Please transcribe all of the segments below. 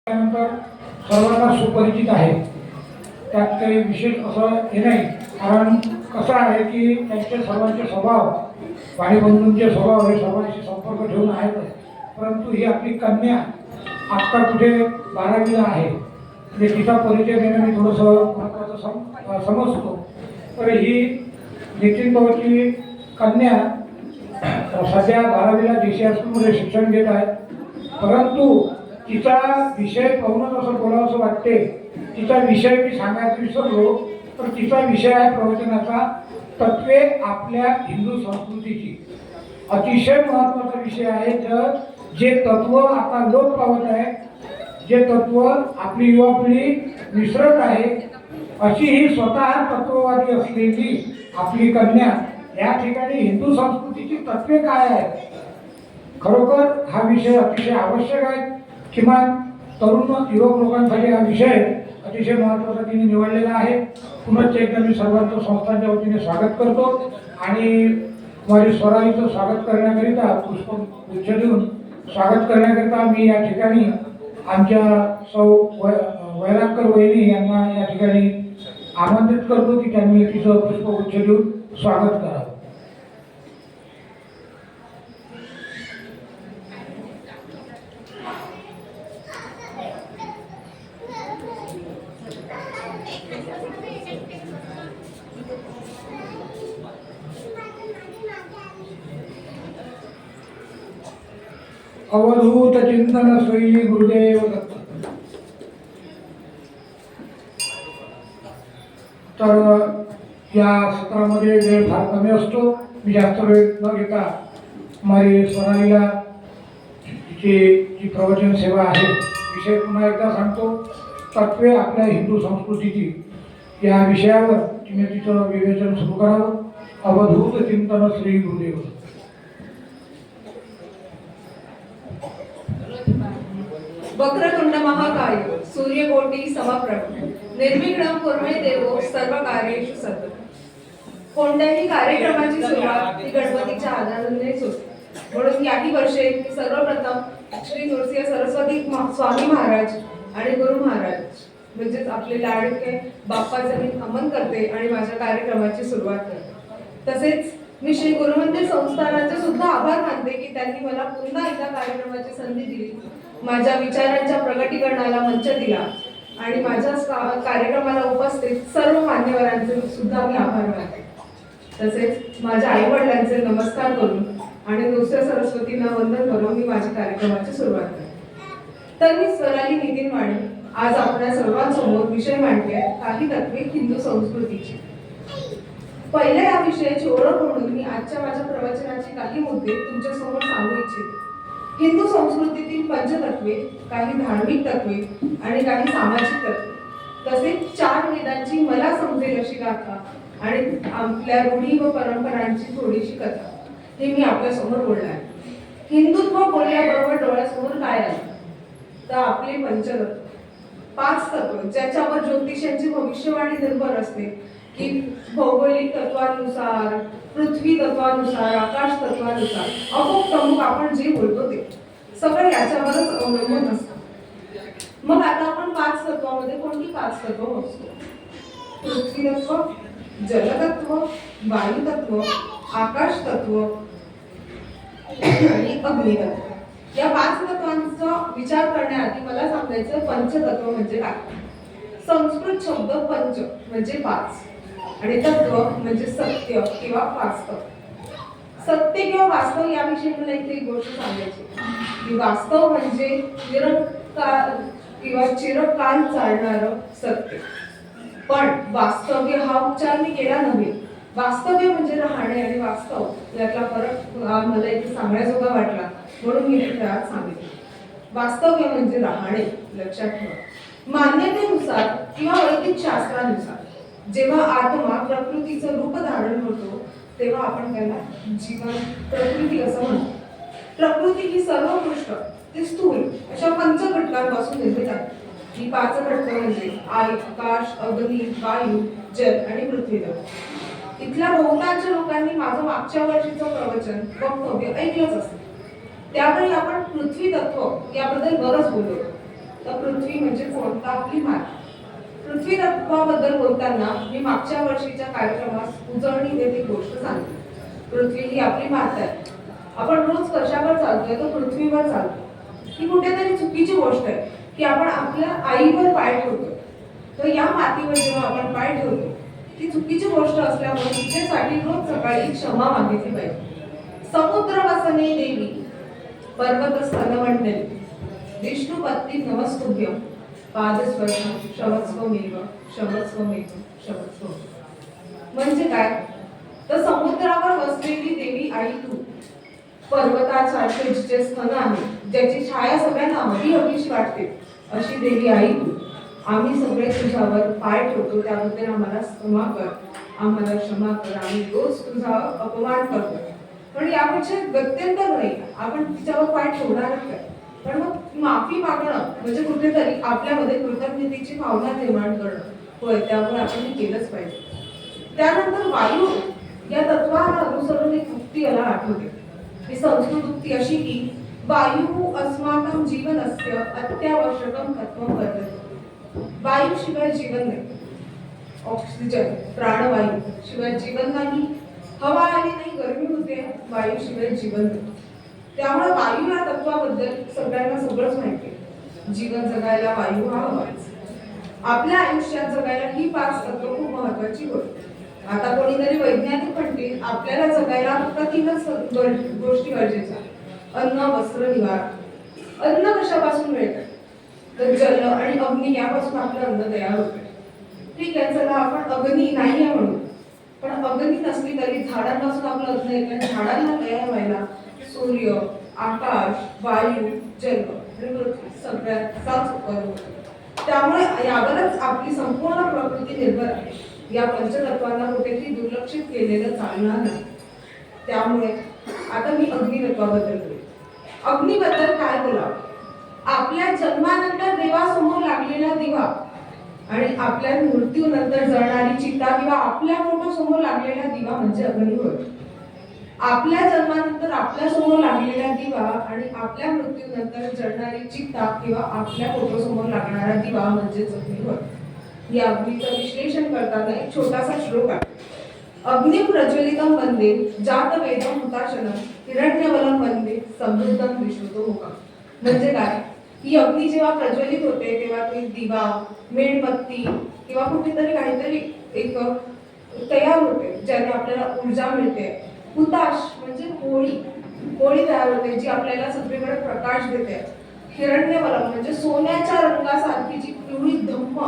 त्यानंतर सर्वांना सुपरिचित आहे, त्यात काही विशेष असं हे नाही. कारण कसं आहे की त्यांचे सर्वांचे स्वभाव, वाणीबंधूंचे स्वभाव हे सर्वांशी संपर्क ठेवून आहेतच. परंतु ही आपली कन्या आत्ता कुठे 12वीला आहे, म्हणजे तिचा परिचय देणं मी थोडंसं महत्त्वाचं समजतो. तर ही नितीन भाऊची कन्या सध्या 12वीला JC स्कूलमध्ये शिक्षण घेत आहे. परंतु तिचा विषय पाहूनच असं बोलावं असं वाटते. तिचा विषय मी सांगायचं विसरलो, तर तिचा विषय आहे प्रवचनाचा तत्वे आपल्या हिंदू संस्कृतीची. अतिशय महत्त्वाचा विषय आहे. तर जे तत्व आता लोप पावत आहे, जे तत्व आपली युवा पिढी विसरत आहे, अशी ही स्वतः तत्ववादी असलेली आपली कन्या या ठिकाणी हिंदू संस्कृतीची तत्वे काय आहेत, खरोखर हा विषय अतिशय आवश्यक आहे. किमान तरुण युवक लोकांसाठी हा विषय अतिशय महत्त्वाचा तिने निवडलेला आहे. पुनश्च एकदा मी सर्वांचं संस्थांच्या वतीने स्वागत करतो आणि माझी स्वराईचं स्वागत करण्याकरिता पुष्पगुच्छ देऊन स्वागत करण्याकरिता मी या ठिकाणी आमच्या सौ वैरागकर वहिनी यांना या ठिकाणी आमंत्रित करतो की त्यांनी तिचं पुष्पगुच्छ देऊन स्वागत करावं. अवधूत चिंतन श्री गुरुदेव दत्त. तर या सत्रामध्ये वेळ फार कमी असतो. मी जास्त वेळ न घेता माझी स्वरालीला जी प्रवचन सेवा आहे विषय पुन्हा एकदा सांगतो. तत्वे आपल्या हिंदू संस्कृतीची या विषयावर तिने तिचं विवेचन सुरू करावं. अवधूत चिंतन श्री गुरुदेव. वक्रतुंड महाकाय सूर्यकोटी समप्रभ निर्विघ्नं कुर्मे देवो सर्व कार्येषु सर्वदा. कोणत्याही कार्यक्रमाची सुरुवात ही गणपतीच्या आराधनेनेच होते. म्हणून याही वर्षी मी सर्वप्रथम श्री नृसिंह सरस्वती स्वामी महाराज आणि गुरु महाराज म्हणजेच आपले लाडके बाप्पाचं मी नमन करते आणि माझ्या कार्यक्रमाची सुरुवात करते. तसेच मी श्री गुरुमंदिर संस्थानाचे सुद्धा आभार मानते की त्यांनी मला पुन्हा एकदा कार्यक्रमाची संधी दिली, माझ्या विचारांच्या प्रगटीकरणाला मंच दिला आणि माझ्या कार्यक्रमाला उपस्थित सर्व मान्यवरांचे सुद्धा मी आभार मानते. तसेच माझ्या आई वडिलांचे नमस्कार करून आणि नृसिंह सरस्वतींना वंदन करून मी माझ्या कार्यक्रमाची सुरुवात करते. तर मी स्वराली नितीन वाणी आज आपल्या सर्वांसमोर विषय मांडते काही तत्वे हिंदू संस्कृतीची. पहिल्या या विषयाची ओळख म्हणून मी आजच्या माझ्या प्रवचनाचे काही मुद्दे तुमच्या समोर सांगू इच्छिते. हिंदू संस्कृतीतील पंचतत्वे, काही धार्मिक तत्वे आणि काही सामाजिक तत्वे, तसेच 4 वेदांची मला समजेल अशी गाथा आणि आपल्या रूढी व परंपरांची थोडीशी कथा हे मी आपल्या समोर बोलणार आहे. हिंदुत्व बोलल्याबरोबर डोळ्यासमोर काय आलं तर आपले पंचतत्व, 5 तत्व ज्याच्यावर ज्योतिषांची भविष्यवाणी निर्भर असते की भौगोलिक तत्वानुसार, पृथ्वी तत्वानुसार, आकाश तत्वानुसार अमुक तमुक आपण जे बोलतो ते सगळं याच्यावरच अवलंबून असतं. मग आता आपण 5 तत्वामध्ये कोणती 5 तत्व मोजतो? पृथ्वी तत्व, जलतत्व, वायू तत्व, आकाश तत्व आणि अग्नितत्व. या 5 तत्वांचा विचार करण्याआधी मला सांगायचं पंचतत्व म्हणजे काय. संस्कृत शब्द पंच म्हणजे 5 आणि तत्व म्हणजे सत्य किंवा वास्तव. सत्य किंवा वास्तव याविषयी मला इथे एक गोष्ट सांगायची की वास्तव म्हणजे निरंकार किंवा चिरकाल चालणारं सत्य. पण वास्तव्य हा उच्चार मी केला नव्हे. वास्तव्य म्हणजे राहणे आणि वास्तव यातला फरक मला इथे सांगण्याजोगा वाटला म्हणून मी इथे आज सांगितले. वास्तव्य म्हणजे राहणे. लक्षात ठेवा, मान्यतेनुसार किंवा वैदिक शास्त्रानुसार जेव्हा आत्मा प्रकृतीचं रूप धारण होतो तेव्हा आपण त्याला जीवन प्रकृती असं म्हणतो. प्रकृती ही सर्वोत्कृष्ट ती स्थूल अशा 5 घटकांपासून निर्मित आहे. ही 5 घटक म्हणजे आकाश, अग्नी, वायू, जल आणि पृथ्वी तत्व. इथल्या बहुतांश लोकांनी माझं मागच्या वर्षीचं प्रवचन वक्तव्य ऐकलंच असेल. त्यावेळी आपण पृथ्वी तत्व याबद्दल बरंच बोललो. तर पृथ्वी म्हणजे कोण? तर आपली माता. पृथ्वी तत्वाबद्दल बोलताना मी मागच्या वर्षीच्या कार्यक्रमात उजळणी देत एक गोष्ट सांगते. पृथ्वी ही आपली माता आहे. आपण रोज कशावर चालतोय? तर पृथ्वीवर चालतो. ही कुठेतरी चुकीची गोष्ट आहे की आपण आपल्या आईवर पाय ठेवतो. तर या मातीवर जेव्हा आपण पाय ठेवतो ती चुकीची गोष्ट असल्यामुळे तिच्यासाठी रोज सकाळी क्षमा मागितली पाहिजे. समुद्र वसने देवी पर्वत स्तनमंडली विष्णुपत्नी नमस्तुभ्यं पादस्पर्शं क्षमस्वमेव क्षमस्वमेव क्षमस्व. म्हणजे काय? तर समुद्रावर बसलेली देवी आई तू, पर्वतासारखे जिचे स्तन आहे, ज्याची छाया सगळ्यांना हवी हवीशी वाटते, अशी देवी आई तू. आम्ही सगळे तुझ्यावर पाय ठेवतो, त्याबद्दल आम्हाला क्षमा कर, आम्हाला क्षमा कर. आम्ही रोज तुझा अपमान करतो, पण यापेक्षा गत्यंतर नाही. आपण तिच्यावर पाय ठेवणारच काय? पण मग माफी मागणं म्हणजे कुठेतरी आपल्यामध्ये कृतज्ञतेची भावना निर्माण करणं होय. त्यामुळे आपण हे केलंच पाहिजे. त्यानंतर वायू या तत्वाला अनुसरून एक उक्ती मला आठवते. ही संस्कृत उक्ती अशी की वायू अस्माकं जीवनस्य अत्यावश्यकं तत्त्वं वर्तते. वायू शिवाय जीवन नाही. ऑक्सिजन प्राणवायू शिवाय जीवन नाही. हवा आली नाही, गरमी होते, वायू शिवाय जीवन नाही. त्यामुळे वायू या तत्वाबद्दल सगळ्यांना सगळंच माहिती आहे. जीवन जगायला वायू हा हवाच. आपल्या आयुष्यात जगायला ही 5 तत्व खूप महत्वाची होती. आता कोणीतरी वैज्ञानिक म्हणतील आपल्याला जगायला फक्त 3च गोष्टी गरजेच्या: अन्न, वस्त्र, निवारा. अन्न कशापासून मिळतं? तर जल आणि अग्नी यापासून आपलं अन्न तयार होतं. ठीक आहे, चला आपण अग्नी नाही आहे म्हणू, पण अग्नी नसली तरी झाडांपासून आपलं अन्न येतं. झाडांना तयार व्हायला सूर्य, आकाश, वायू, जल आणि पृथ्वी सगळ्याचाच उपयोग होतो. त्यामुळे यावरच आपली संपूर्ण प्रकृती निर्भर आहे. या पंचतत्वांना कुठेतरी दुर्लक्षित केलेलं चालणार नाही. त्यामुळे आता मी अग्नितत्वाबद्दल बोलते. अग्निबद्दल काय बोलावं? आपल्या जन्मानंतर देवासमोर लागलेला दिवा आणि आपल्या मृत्यूनंतर जळणारी चिता किंवा आपल्या फोटोसमोर लागलेला दिवा म्हणजे अग्नी होय. आपल्या जन्मानंतर आपल्या समोर लागलेला दिवा आणि आपल्या मृत्यूनंतर जळणारी चिता किंवा आपल्या फोटोसमोर लागणारा दिवा म्हणजेच अग्नी होय. या अग्नीचं विश्लेषण करताना एक छोटासा श्लोक आहे. अग्नि प्रज्वलितं वंदे जात वेदं हुताशनं हिरण्यवलं वंदे समृद्धं विश्वतो मुखं. म्हणजे काय? ही अग्नी जेव्हा प्रज्वलित होते तेव्हा तो एक दिवा, मेणबत्ती किंवा कुठेतरी काहीतरी एक तयार होते, ज्याने आपल्याला ऊर्जा मिळते. हुताश म्हणजे होळी तयार होते, जी आपल्याला सगळीकडे प्रकाश देते. हिरण्यवलं म्हणजे सोन्याच्या रंगासारखी जी पिवळी धम्म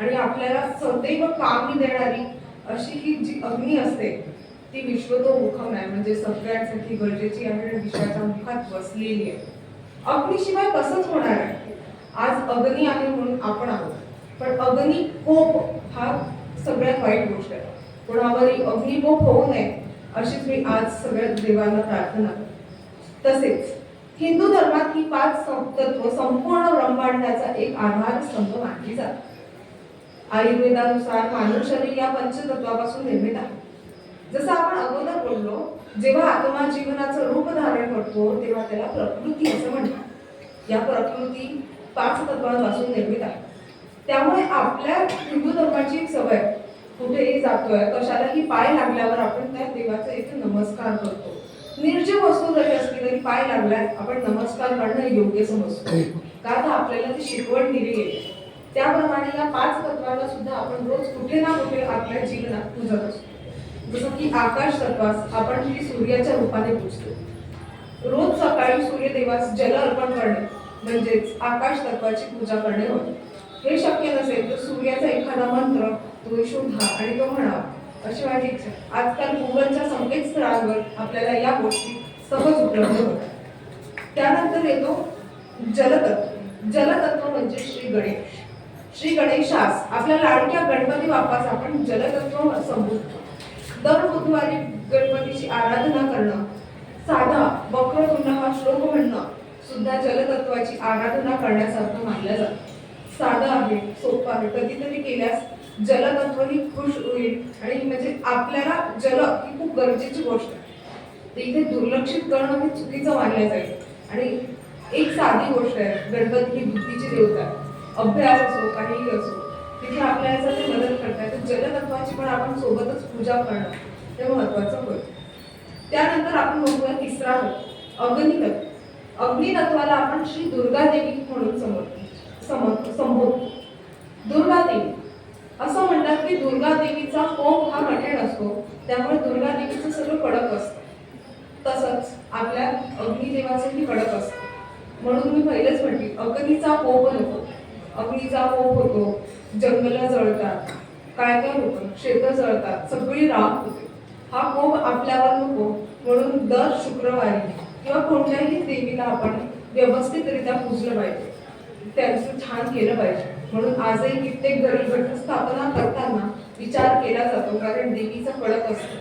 आणि आपल्याला सदैव कामी देणारी अशी ही जी अग्नी असते ती विश्वतो मुखम आहे, म्हणजे सगळ्यांसाठी गरजेची आहे आणि विश्वाच्या मुखात बसलेली आहे. अग्नीशिवाय कसंच होणार आहे? आज अग्नी आहे म्हणून आपण आहोत, पण अग्नी कोप हा सगळ्यात वाईट गोष्ट आहे. कोणावरही अग्निकोप होऊ नये अशीच मी आज सगळ्या देवांना प्रार्थना करते. तसेच हिंदू धर्मात ही 5 तत्व संपूर्ण ब्रह्मांडाचा एक आधारस्तंभ मानली जातात. आयुर्वेदानुसार मानव शरीर या पंचतत्वापासून निर्मित आहे. जसं आपण अगोदर बोललो, जेव्हा आत्मा जीवनाचं रूप धारण करतो तेव्हा त्याला प्रकृती असं म्हणतात. या प्रकृती 5 तत्वांपासून निर्मित आहे. त्यामुळे आपल्या हिंदू धर्माची एक सवय, कुठेही जातोय कशालाही पाय लागल्यावर आपण त्या देवाचा इथे नमस्कार करतो. निर्जीव वस्तू जरी असली तरी पाय लागल्यावर आपण नमस्कार करणं योग्य समजतो, का तर आपल्याला ती शिकवण दिली गेली. त्याप्रमाणे या 5 तत्वांना सुद्धा आपण रोज कुठे ना कुठे आपल्या जीवनात पूजत असतो. जसं की आकाश तत्वास आपण श्री सूर्याच्या रूपाने पूजतो. रोज सकाळी सूर्यदेवास जल अर्पण करणे म्हणजेच आकाश तत्वाची पूजा करणे होय. हे शक्य नसेल तर सूर्याचा एखादा मंत्र तो शोधा आणि तो म्हणावा, अशी माझी इच्छा. आजकाल गुगलच्या संकेतस्थळावर आपल्याला या गोष्टी सहज उपलब्ध होतात. त्यानंतर येतो जलतत्व. जलतत्व म्हणजे श्री गणेश. श्री गणेशास आपल्या लाडक्या गणपती बाप्पास आपण जलतत्व संबोधतो. दर बुधवारी गणपतीची आराधना करणं, साधा वक्रतुंड हा श्लोक म्हणणं सुद्धा जलतत्वाची आराधना करण्यासारखं मानलं जातं. साधा आहे, सोपं आहे, कधीतरी केल्यास जलतत्व ही खुश होईल आणि म्हणजे आपल्याला जल ही खूप गरजेची गोष्ट आहे. ते इथे दुर्लक्षित करणं हे चुकीचं मानलं जाईल. आणि एक साधी गोष्ट आहे, गणपती ही बुद्धीची देवता आहे. अभ्यास असो काहीही असो तिथे आपल्याला जर ते मदत करतात तर जलतत्वाची पण आपण सोबतच पूजा करणं हे महत्वाचं होईल. त्यानंतर आपण बघूया तिसरा तत्व अग्नितत्व. अग्नितत्वाला आपण श्री दुर्गा देवी म्हणून संबोधतो. दुर्गा देवी असं म्हणतात की दुर्गा देवीचा कोप हा कठीण असतो, त्यामुळे दुर्गा देवीचं सगळं कडक असतं. तसंच आपल्या अग्निदेवाचंही कडक असतं. म्हणून मी पहिलेच म्हटली अग्नीचा कोप नको. अग्नीचा कोप होतो, जंगलं जळतात, काय काय होतं, शेतं जळतात, सगळी राख होते. हा कोप आपल्यावर नको म्हणून दर शुक्रवारी किंवा कोणत्याही देवीला आपण व्यवस्थितरित्या पूजलं पाहिजे, त्यांचं छान केलं पाहिजे. म्हणून आजही कित्येक घरी घटस्थापना करताना विचार केला जातो, कारण देवीचं कडक असतं.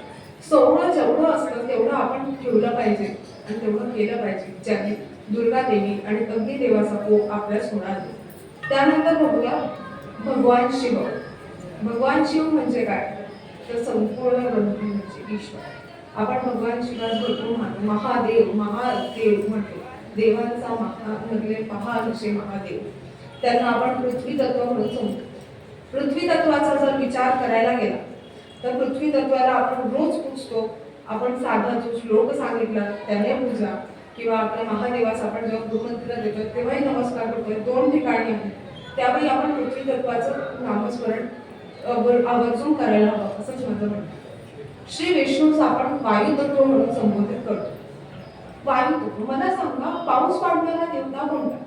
सोहळं जेवढं असतं तेवढं आपण ठेवलं पाहिजे आणि तेवढं केलं पाहिजे, ज्याने दुर्गा देवी आणि अग्निदेवाचा कोप आपल्यास होणार नाही. त्यानंतर बघूया भगवान शिव. भगवान शिव म्हणजे काय तर संपूर्ण ब्रह्म म्हणजे ईश्वर. आपण भगवान शिवास भरपूर मानतो, महादेव महादेव म्हणतो. देवांचा म्हणजे महान असे महादेव. त्यांना आपण पृथ्वी तत्व म्हणून समजतो. पृथ्वी तत्वाचा जर विचार करायला गेला तर पृथ्वी तत्वाला आपण रोज पूजतो. आपण साधा जो श्लोक सांगितला त्याने पूजा, किंवा आपल्या महादेवास आपण जेव्हा गुरुमंत्राला देतो तेव्हाही नमस्कार करतोय. 2 ठिकाणी आहे त्यावेळी आपण पृथ्वी तत्वाचं नामस्मरण आवर्जून करायला हवं असंच माझं म्हणणं. श्री विष्णूच आपण वायू तत्व म्हणून संबोधित करतो. वायू तत्व मला सांगा पाऊस पाडणारा देवता कोणता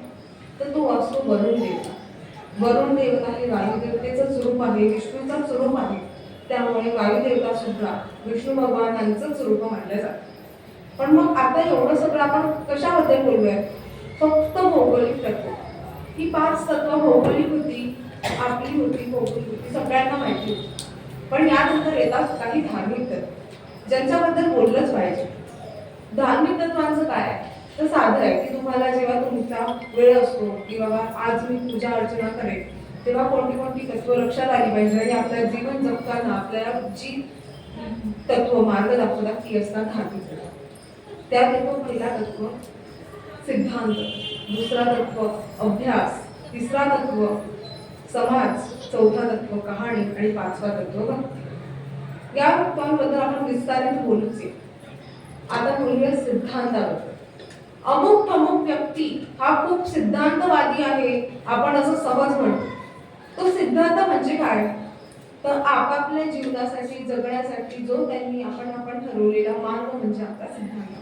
तर तो असतो वरुण देवता. वरुण देवता हे वायू देवतेचं स्वरूप आहे, विष्णूचं स्वरूप आहे. त्यामुळे वायू देवता सुद्धा विष्णू भगवानांचंच रूप मानलं जातं. पण मग आता एवढं सगळं आपण कशाबद्दल बोलूया, फक्त भौगोलिक तत्व. ही 5 तत्व भौगोलिक होती, आपली होती, भौगोलिक होती, सगळ्यांना माहिती होती. पण यानंतर येतात काही धार्मिक तत्व ज्यांच्याबद्दल बोललंच पाहिजे. धार्मिक तत्वांचं काय आहे तर साधं आहे की तुम्हाला जेव्हा तुमचा वेळ असतो की बाबा आज मी पूजा अर्चना करेन तेव्हा कोणती कोणती तत्व लक्षात आली पाहिजे आणि आपलं जीवन जगताना आपल्याला जी तत्व मार्ग दाखवतात ती असतात धार्मिक तत्व. त्यात येतो पहिला तत्व सिद्धांत, दुसरा तत्व अभ्यास, तिसरा तत्व समाज, चौथा तत्व कहाणी आणि 5वा तत्व भक्ती. या तत्वांबद्दल आपण विस्तारित बोलूच. आता बोलूया सिद्धांताबद्दल. अमुक व्यक्ती हा खूप सिद्धांतवादी आहे आपण असं सहज म्हणतो. तो सिद्धांत म्हणजे काय तर आपापल्या जीवनासाठी जगण्यासाठी जो त्यांनी आपण ठरवलेला मार्ग म्हणजे आपला सिद्धांत.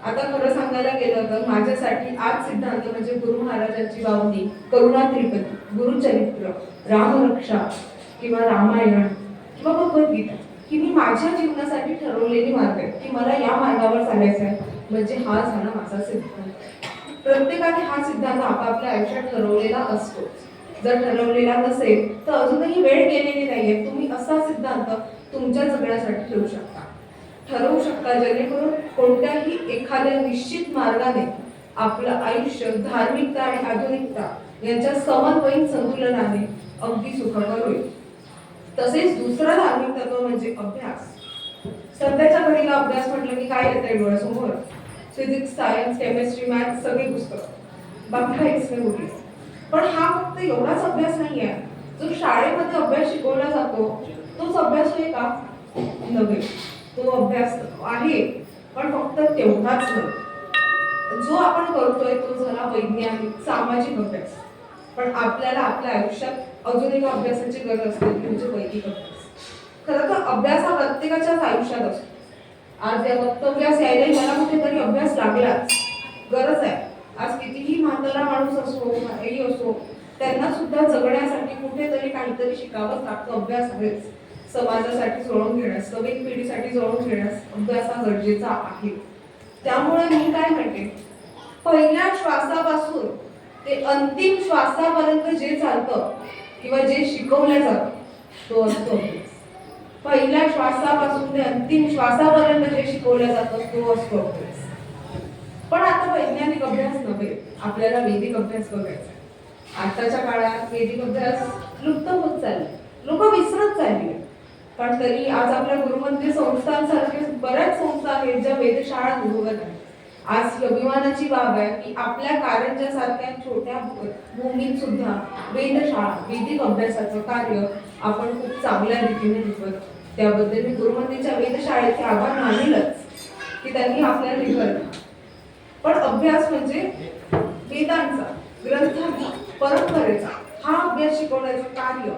आता खरं सांगायला गेलं तर माझ्यासाठी आज सिद्धांत म्हणजे गुरु महाराजांची बावली, करुणा त्रिपदी, गुरुचरित्र, रामरक्षा किंवा रामायण किंवा भगवद्गीता ही मी माझ्या जीवनासाठी ठरवलेली मार्ग आहे की मला या मार्गावर चालायचं आहे, म्हणजे हा झाला माझा सिद्धांत. प्रत्येकाने हा सिद्धांत आपापल्या आयुष्यात ठरवलेला असतो. जर ठरवलेला नसेल तर अजूनही वेळ गेलेली नाहीये. तुम्ही असा सिद्धांत तुमच्या जगण्यासाठी ठेवू शकता, ठरवू शकता, जेणेकरून कोणत्याही एखाद्या निश्चित मार्गाने आपलं आयुष्य धार्मिकता आणि आधुनिकता यांच्या समन्वयीन संतुलनाने अगदी सुखकर होईल. तसेच दुसरं धार्मिक तत्व म्हणजे अभ्यास. सध्याच्या घडीला अभ्यास म्हटलं की काय येतंय डोळ्यासमोर, फिजिक्स, सायन्स, केमिस्ट्री, मॅथ्स सगळी पुस्तकं, बाकी काहीच नाही उरली. पण हा फक्त एवढाच अभ्यास नाही आहे. जो शाळेमध्ये अभ्यास शिकवला जातो तोच अभ्यास आहे का नव्हे. तो अभ्यास आहे पण फक्त तेवढाच नाही. जो आपण करतोय तो झाला वैज्ञानिक सामाजिक अभ्यास. पण आपल्याला आपल्या आयुष्यात अजून एका अभ्यासाची गरज असते म्हणजे वैदिक अभ्यास. खरं तर अभ्यास हा प्रत्येकाच्याच आयुष्यात असतो. आज या वक्तव्यास यायलाही मला कुठेतरी अभ्यास लागलाच, गरज आहे. आज कितीही म्हातारा माणूस असो काही असो त्यांना सुद्धा जगण्यासाठी कुठेतरी काहीतरी शिकावंच लागतं. अभ्यास आहेच. समाजासाठी जुळवून घेण्यास, नवीन पिढीसाठी जुळवून घेण्यास अभ्यास हा गरजेचा आहे. त्यामुळे मी काय म्हणते, पहिल्या श्वासापासून ते अंतिम श्वासापर्यंत जे चालतं किंवा जे शिकवलं जातं तो असतो अभ्यास. पहिल्या श्वासापासून ते अंतिम श्वासापर्यंत जे शिकवलं जातं तो असतो अभ्यास. पण आता वैज्ञानिक अभ्यास नव्हे, आपल्याला वैदिक अभ्यास बघायचा. आताच्या काळात वैदिक अभ्यास लुप्त होत चालले, लोक विसरत चालली. पण तरी आज आपल्या गुरुमंत्री संस्थांसारखे बऱ्याच संस्था आहेत ज्या वेधशाळा उभवत आहेत. आज अभिमानाची बाब आहे की आपल्या कारंजासारख्या छोट्या भूमीत सुद्धा वेधशाळा वैदिक अभ्यासाचं कार्य आपण खूप चांगल्या रीतीने निभवतो. त्याबद्दल मी गुरुमंदिरच्या वेधशाळेचे आभार मानेलच की त्यांनी आपल्याला हे करलं. पण अभ्यास म्हणजे वेदांचा, ग्रंथांचा, परंपरेचा हा अभ्यास शिकवण्याचं कार्य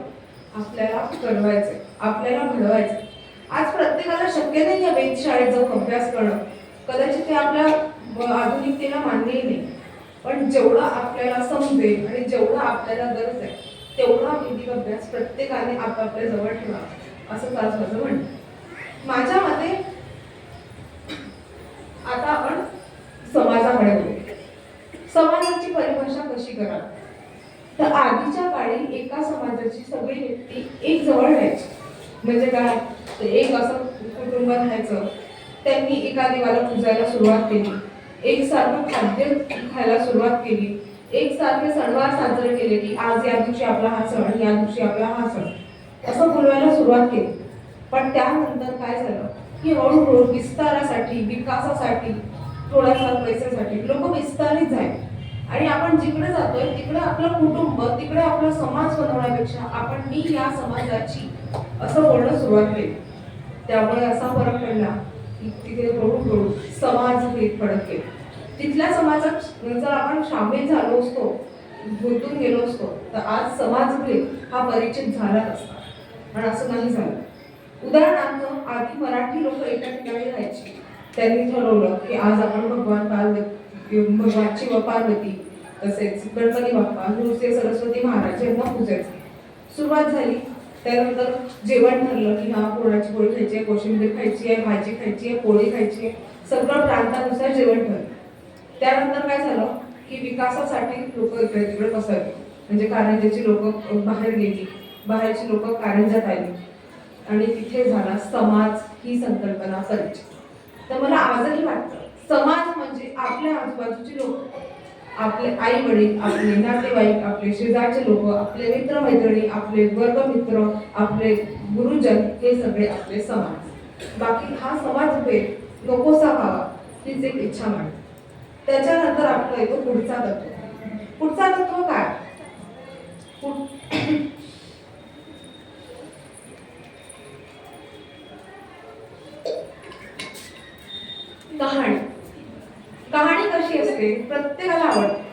आपल्याला घडवायचंय, आपल्याला घडवायचंय. आज प्रत्येकाला शक्य नाही या वेधशाळेत जाऊन अभ्यास करणं. कदाचित ते आपल्या आधुनिकतेला मान्यही नाही. पण जेवढा आपल्याला समजेल आणि जेवढा आपल्याला गरज आहे तेवढा वैदिक अभ्यास प्रत्येकाने आपापल्या जवळ ठेवा, असं आज माझं म्हणणं. माझ्या मते आता आपण समाजाकडे बघू. समाजाची परिभाषा कशी करावी? तर आधीच्या काळी एका समाजाची सगळी व्यक्ती एक जवळ राहायची. म्हणजे काय, तर एक असं कुटुंब राहायचं. त्यांनी एका देवाला पूजायला सुरुवात केली, एकसारखं खाद्य खायला सुरुवात केली, एकसारखे सणवार साजरे केले की आज या दिवशी आपला हा सण, या दिवशी आपला हा सण, असं बोलवायला सुरुवात केली. पण त्यानंतर काय झालं की हळूहळू विस्तारासाठी, विकासासाठी, थोड्याफार पैशासाठी लोक विस्तारित झाले. आणि आपण जिकडे जातोय तिकडे आपलं कुटुंब, तिकडे आपला समाज बनवण्यापेक्षा आपण मी या समाजाची असं बोलणं सुरुवात केली. त्यामुळे असा फरक पडला की तिथे हळूहळू समाज भेद पडत गेले. तिथल्या समाजात जर आपण सामील झालो असतो, गुंतून गेलो असतो, तर आज समाजभेद हा परिचित झालाच असता. पण असं नाही झालं. उदाहरणार्थ, आधी मराठी लोक एका ठिकाणी राहायचे. त्यांनी ठरवलं की आज आपण भगवान शिव पार्वती तसेच गणपती बाप्पा, नृसिंह सरस्वती महाराज यांना पूजायची सुरुवात झाली. त्यानंतर जेवण ठरलं की हा पुरणाची पोळी खायची आहे, कोशिंबीर खायची आहे, भाजी खायची आहे, पोळी खायची आहे. सगळं प्रांतानुसार जेवण ठरलं. त्यानंतर काय झालं की विकासासाठी लोक इकडे तिकडे पसरली. म्हणजे कारंजाची लोक बाहेर गेली, बाहेरची लोक कारंजात आली आणि तिथे झाला समाज ही संकल्पना परिचित. तर मला आजही वाटतं समाज म्हणजे आपल्या आजूबाजूची लोक, आपले आई वडील, आपले नातेवाईक, आपले शेजारचे लोक, आपले मित्रमैत्रिणी, आपले वर्गमित्र, आपले गुरुजन, हे सगळे आपले समाज. बाकी हा समाज भेद नकोसा व्हावा हीच एक इच्छा मांडते. त्याच्यानंतर आपला येतो पुढचा तत्व. पुढचा तत्व काय? कहाणी. कहाणी कशी असते? प्रत्येकाला आवडते.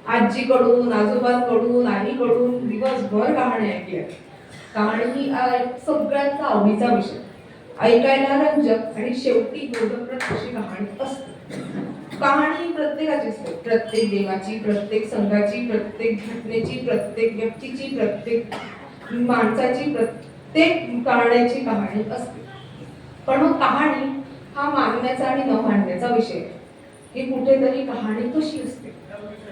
आजीकडून, आजोबांकडून, आईकडून दिवसभर कहाणी ऐकल्या. कहाणी ही सगळ्यांचा आवडीचा विषय. ऐकायला रंजक आणि शेवटी बोधप्रद अशी कहाणी असते. कहाणी प्रत्येकाची असते. प्रत्येक देवाची, प्रत्येक संघाची, प्रत्येक घटनेची, प्रत्येक व्यक्तीची, प्रत्येक माणसाची, प्रत्येक काळाची कहाणी असते. पण मग कहाणी हा मानण्याचा आणि न मानण्याचा विषय की कुठेतरी कहाणी कशी असते.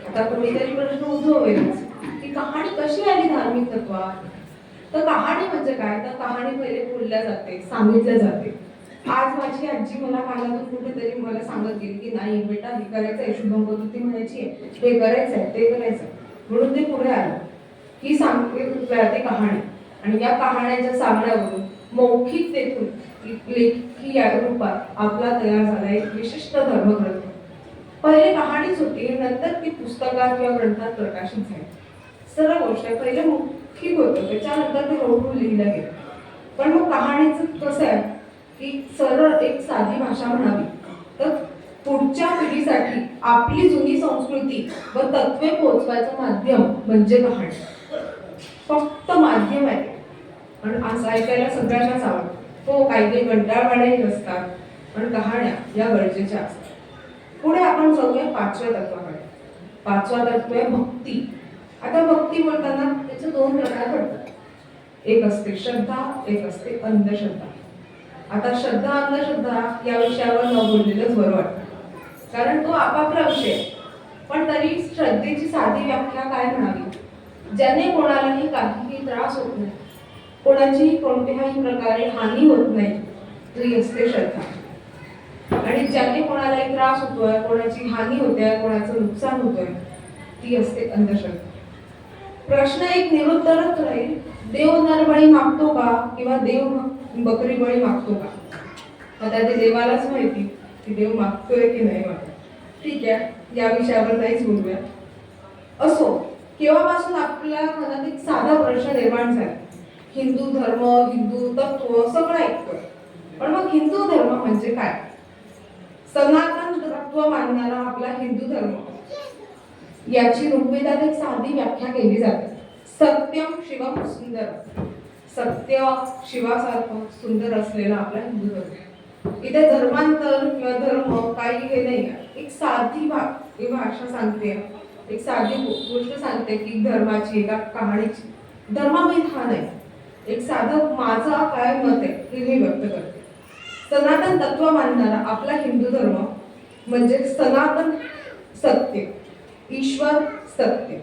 आता कोणीतरी प्रश्न उद्भवेल की कहाणी कशी आली धार्मिक तत्वात? तर कहाणी म्हणजे काय? तर कहाणी पहिले बोलल्या जाते, सांगितल्या जाते. आज माझी आजी मला कानातून कुठेतरी मला सांगत गेली की नाही बेटा हे करायचंय, शुभंकरोती म्हणायची आहे, हे करायचंय, ते करायचंय, म्हणून ते पुढे आलं ही सांगते कहाणी. आणि या कहाण्यांच्या सांगण्यावरून मौखिकतेतून लेखी या रूपात आपला तयार झाला एक विशिष्ट धर्मग्रंथ. पहिले कहाणीच होती, नंतर ती पुस्तकात किंवा ग्रंथात प्रकाशित झाली. सर्व गोष्ट आहे. पहिले मौखिक होतं, त्याच्यानंतर ते हळूहळू लिहिलं गेलं. पण मग कहाणीचं कसं आहे की सरळ एक साधी भाषा म्हणावी तर पुढच्या पिढीसाठी आपली जुनी संस्कृती व तत्वे पोहोचवायचं माध्यम म्हणजे कहाणी. फक्त माध्यम आहे. पण असं ऐकायला सगळ्यांनाच आवडतं. हो, काही काही कंटाळवाण्याही असतात, पण कहाण्या या गरजेच्या असतात. पुढे आपण जाऊया पाचव्या तत्वाकडे. पाचवा तत्व आहे भक्ती. आता भक्ती बोलताना त्याचे दोन प्रकार पडतात. एक असते श्रद्धा, एक असते अंधश्रद्धा. आता श्रद्धा अंधश्रद्धा या विषयावर न बोललेलंच बरं वाटतं, कारण तो आपापला विषय. पण तरी श्रद्धेची साधी व्याख्या काय म्हणावी? ज्याने कोणालाही काहीही त्रास होत नाही, कोणाची कोणत्याही प्रकारे हानी होत नाही, ती असते श्रद्धा. आणि ज्याने कोणालाही त्रास होतोय, कोणाची हानी होते, कोणाचं नुकसान होतोय, ती असते अंधश्रद्धा. प्रश्न एक निरुत्तरच राहील, देव नरबळी मागतो का किंवा देव बकरी बळी मागतो का? आता ते देवालाच माहिती की देव मागतोय की नाही मागतो. ठीक आहे, या विषयावर नाहीच बोलूया. असो, केव्हापासून आपल्या मनात एक साधा प्रश्न निर्माण झाला. हिंदू धर्म, हिंदू तत्व सगळं ऐकतोय, पण मग हिंदू धर्म म्हणजे काय? सनातन तत्व मानणारा आपला हिंदू धर्म, याची ऋग्वेदात एक साधी व्याख्या केली जाते. सत्यम शिवम सुंदर. सत्य, शिवासारखं सुंदर असलेला आपला हिंदू धर्म. इथे धर्मांतर किंवा धर्म काही हे नाही, एक साधी भाषा सांगते, एक साधी गोष्ट सांगते की धर्माची, एका कहाणीची. धर्मभेद हा नाही, एक साधं माझा काय मत आहे हे मी व्यक्त करते. सनातन तत्व मानणारा आपला हिंदू धर्म म्हणजे सनातन सत्य, ईश्वर सत्य,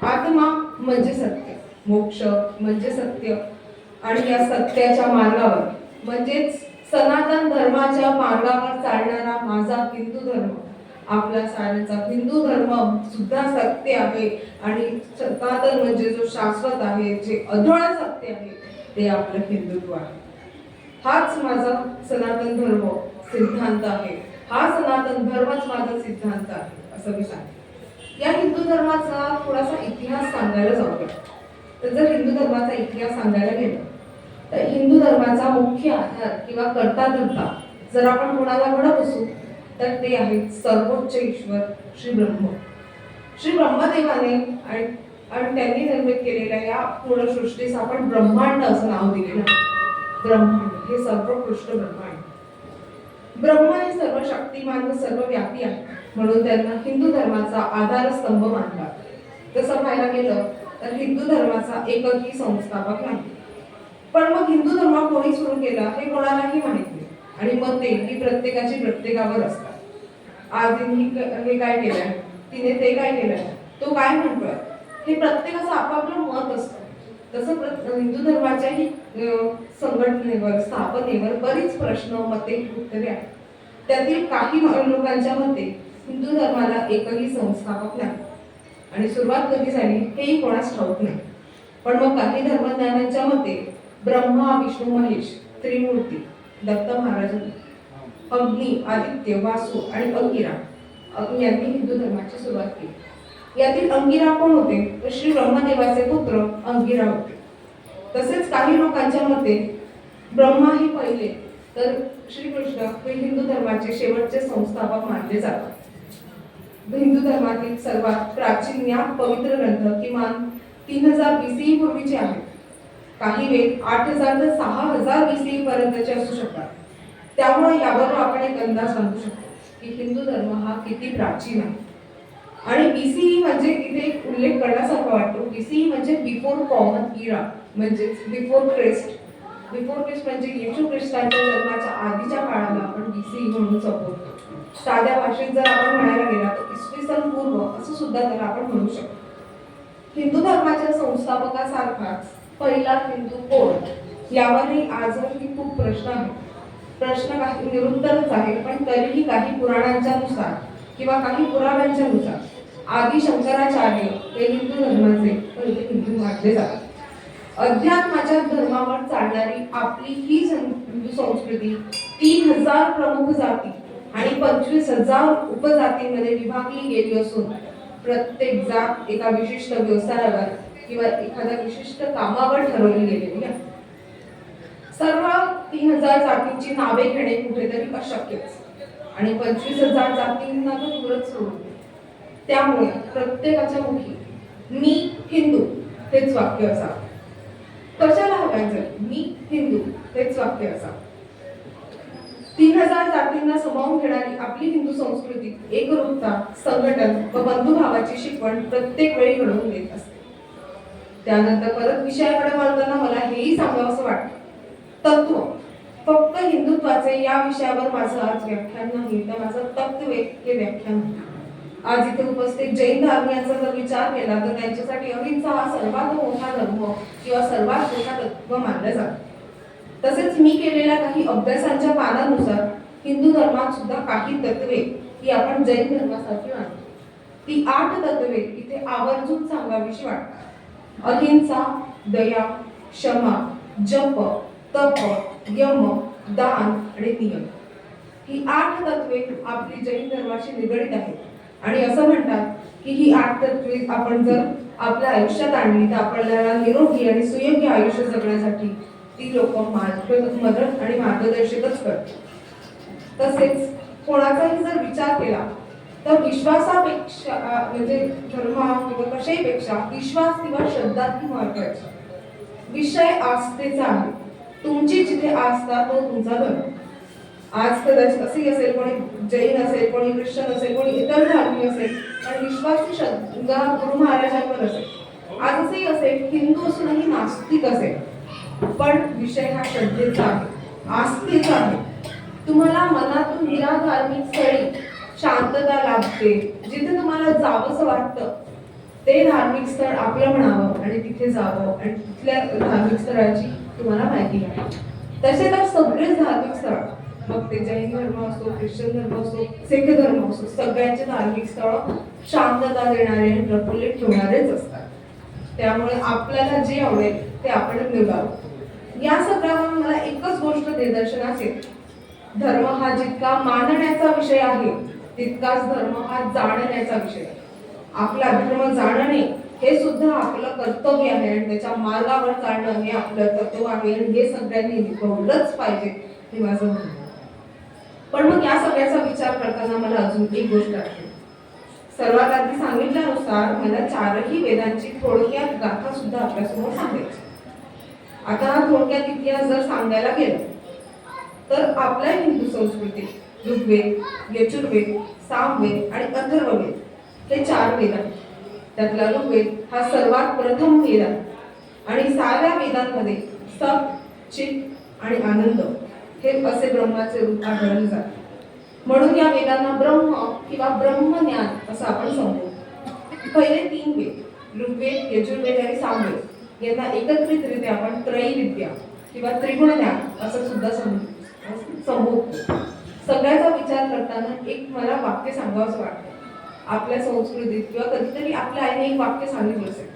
आत्मा म्हणजे सत्य, मोक्ष म्हणजे सत्य, आणि या सत्याच्या मार्गावर म्हणजेच सनातन धर्माच्या मार्गावर चालणारा माझा हिंदू धर्म, आपला साऱ्यांचा हिंदू धर्म सुद्धा सत्य आहे. आणि सनातन म्हणजे जो शाश्वत आहे, जे अढळ सत्य आहे, ते आपलं हिंदुत्व आहे. हाच माझा सनातन धर्म सिद्धांत आहे, हा सनातन धर्मच माझा सिद्धांत आहे असं मी सांगते. या हिंदू धर्माचा थोडासा इतिहास सांगायला जाऊया. तर जर हिंदू धर्माचा इतिहास सांगायला गेलो तर हिंदू धर्माचा मुख्य आधार किंवा कर्ता धर्ता जर आपण कोणाला म्हणत असू तर ते आहे सर्वोच्च ईश्वर श्री ब्रह्म. श्री ब्रह्मदेवाने आणि त्यांनी निर्मित केलेल्या या पूर्ण सृष्टीस आपण ब्रह्मांड असं नाव दिलेलं आहे. ब्रह्मांड हे सर्वोत्कृष्ट ब्रह्मांड. ब्रह्म हे सर्व शक्तिमान व सर्व व्यापी आहे, म्हणून त्यांना हिंदू धर्माचा आधारस्तंभ मानतात. तसं पाहायला गेलं तर हिंदू धर्माचा एकही संस्थापक नाही. पण मग हिंदू धर्म कोणी सुरू केला हे कोणालाही माहित नाही, आणि मग ते ही प्रत्येकाची प्रत्येकावर असतात. आज हे काय केलंय, तिने ते काय केलंय, तो काय म्हणतोय, हे प्रत्येकाचं आपापलं मत असतं. तसं हिंदू धर्माच्याही संघटनेवर, स्थापनेवर बरीच प्रश्न, मते, उत्तरे आहेत. त्यातील काही लोकांच्या मते हिंदू धर्माला एकही संस्थापक नाही आणि सुरुवात कधी झाली हेही कोणास ठाऊक नाही. पण मग काही धर्मज्ञानांच्या मते ब्रह्मा, विष्णू, महेश, त्रिमूर्ती, दत्त महाराजांनी, अग्नी, आदित्य, वासू आणि अंगिरा यांनी हिंदू धर्माची सुरुवात केली. यातील अंगिरा कोण होते तर श्री ब्रह्मदेवाचे पुत्र अंगिरा होते. तसेच काही लोकांच्या मते ब्रह्मा हे पहिले तर श्रीकृष्ण हे हिंदू धर्माचे शेवटचे संस्थापक मानले जातात. हिंदू धर्मातील सर्वात प्राचीन या पवित्र ग्रंथ किमान 3000 BCE पूर्वीचे आहेत. काही वेद 8000 ते 6000 BCE पर्यंतचे असू शकतात. त्यामुळे यावर आपण एक अंदाज बांधू शकतो की हिंदू धर्म हा किती प्राचीन आहे. आणि BCE म्हणजे इथे एक उल्लेख करण्यासारखा वाटतो. BCE म्हणजे बिफोर कॉमन इरा, म्हणजे बिफोर क्रिस्ट. बिफोर क्रिस्ट म्हणजे येशू ख्रिस्तांच्या जन्माच्या आधीच्या काळाला आपण BCE म्हणून संबोधतो. साध्या भाषेत जर आपण म्हणायला गेला तर इसवी सन पूर्व असं सुद्धा त्याला आपण म्हणू शकतो. हिंदू धर्माच्या संस्थापकासारखाच पहिला हिंदू कोण यावरही आजही खूप प्रश्न आहेत. प्रश्न काही निरुत्तरच आहे, पण तरीही काही पुराणांच्या नुसार किंवा काही पुराव्यांच्या नुसार आदि शंकराचार्य हे हिंदू धर्माचे पहिले हिंदू मानले जातात. अध्यात्माच्या धर्मावर चालणारी आपली ही हिंदू संस्कृती 3000 प्रमुख जाती आणि 25,000 उपजातींमध्ये विभागली गेली असून प्रत्येक जात एका विशिष्ट व्यवसायावर किंवा एखाद्या विशिष्ट कामावर ठरवली गेलेली आहे. सर्व 3000 जातींची नावे घेणे कुठेतरी अशक्यच आणि 25,000 जातींना तर दूरच सोडून. त्यामुळे प्रत्येकाच्या मुखी मी हिंदू हेच वाक्य असावं. कशाला हवायचं मी हिंदू हेच वाक्य असावं. 3000 जातींना सामावून घेणारी आपली हिंदू संस्कृती एकरूपता, संघटन व बंधुभावाची शिकवण प्रत्येक वेळी घडवून देत असते. त्यानंतर परत विषयाकडे वळताना मला हेही सांगावंसं वाटतं, तत्व फक्त हिंदुत्वाचे या विषयावर माझं आज व्याख्यान नाही, तर माझं तत्व हे व्याख्यान आहे. आज इथे उपस्थित जैन धर्मियांचा जर विचार केला तर त्यांच्यासाठी अहिंसा हा सर्वात मोठा धर्म किंवा सर्वात मोठा तत्व मानला जातो. तसेच मी केलेल्या काही अभ्यासांच्या पानानुसार हिंदू धर्मात सुद्धा काही तत्वे ही आपण जैन धर्मासारखी मानतो. ती 8 तत्वे इथे आवर्जून सांगावीशी वाटतात. अहिंसा, दया, क्षमा, जप, तप, यम, दान आणि नियम. ही 8 तत्वे आपली जैन धर्माशी निगडीत आहेत आणि असं म्हणतात की ही 8 तत्वे आपण जर आपल्या आयुष्यात आणली तर आपल्याला निरोगी आणि सुयोग्य आयुष्य जगण्यासाठी ती लोक मदत आणि मार्गदर्शकच करतात। तसेच कोणाचाही जर विचार केला तर विश्वासापेक्षा म्हणजे धर्म किंवा कशाहीपेक्षा विश्वास किंवा श्रद्धा ती महत्वाची। विषय आस्थेचा आहे, तुमची जिथे आस्था तो तुमचा धर्म। आज कदाचित असे असेल, कोणी जैन असेल, कोणी ख्रिश्चन असेल, कोणी इतर धार्मिक असेल, आणि विश्वास श्रद्धा गुरु महाराजांवर असेल। आज असेही असेल हिंदू असूनही नास्तिक असेल, पण विषय हा श्रद्धेचा आहे, आस्थेचा आहे। तुम्हाला मनातून निराधार्मिक स्थळी शांतता लाभते, जिथे तुम्हाला जावंसं वाटतं ते धार्मिक स्थळ आपलं म्हणावं आणि तिथे जावं आणि तिथल्या धार्मिक स्थळाची तुम्हाला माहिती घ्यावी। तसे तर सगळेच धार्मिक स्थळ, मग ते जैन धर्म असो, ख्रिश्चन धर्म असो, सिख धर्म असो, सगळ्यांचे धार्मिक स्थळ शांतता देणारे आणि प्रफुल्लित ठेवणारेच असतात। त्यामुळे आपल्याला जे आवडेल ते आपण निवडावं। या सगळ्यावर मला एकच गोष्ट निदर्शनास येते, धर्म हा जितका मानण्याचा विषय आहे तितकाच धर्म हा जाणण्याचा विषय आहे। आपला धर्म जाणणे हे सुद्धा आपलं कर्तव्य आहे आणि त्याच्या मार्गावर चालणं हे आपलं तत्व आहे आणि हे सगळ्यांनी निभवलंच पाहिजे हे माझं म्हणणं। पण मग या सगळ्याचा विचार करताना मला अजून एक गोष्ट आठवली। सर्वात आधी सांगितल्यानुसार मला 4ही वेदांची थोडक्यात गाथा सुद्धा आपल्यासमोर सांगायची। आता थोडक्यात इतिहास जर सांगायला गेलं तर आपल्या हिंदू संस्कृतीत ऋग्वेद, यजुर्वेद, सामवेद आणि अथर्ववेद हे 4 वेद आहेत। त्यातला ऋग्वेद हा सर्वात प्रथम वेद आहे आणि 6व्या वेदांमध्ये सत, चित आणि आनंद हे असे ब्रह्माचे रूप आढळले जाते। म्हणून या वेदांना ब्रह्म किंवा ब्रह्मज्ञान असं आपण संबोधतो। पहिले 3 वेद ऋग्वेद, यजुर्वेद आणि सामवेद यांना एकत्रितरित्या आपण त्रैविद्या किंवा त्रिगुण ज्ञान असं सुद्धा संबोधतो। सगळ्याचा विचार करताना एक मला वाक्य सांगावंसं वाटतं। आपल्या संस्कृतीत किंवा कधीतरी आपल्या आईने एक वाक्य सांगितलं असेल,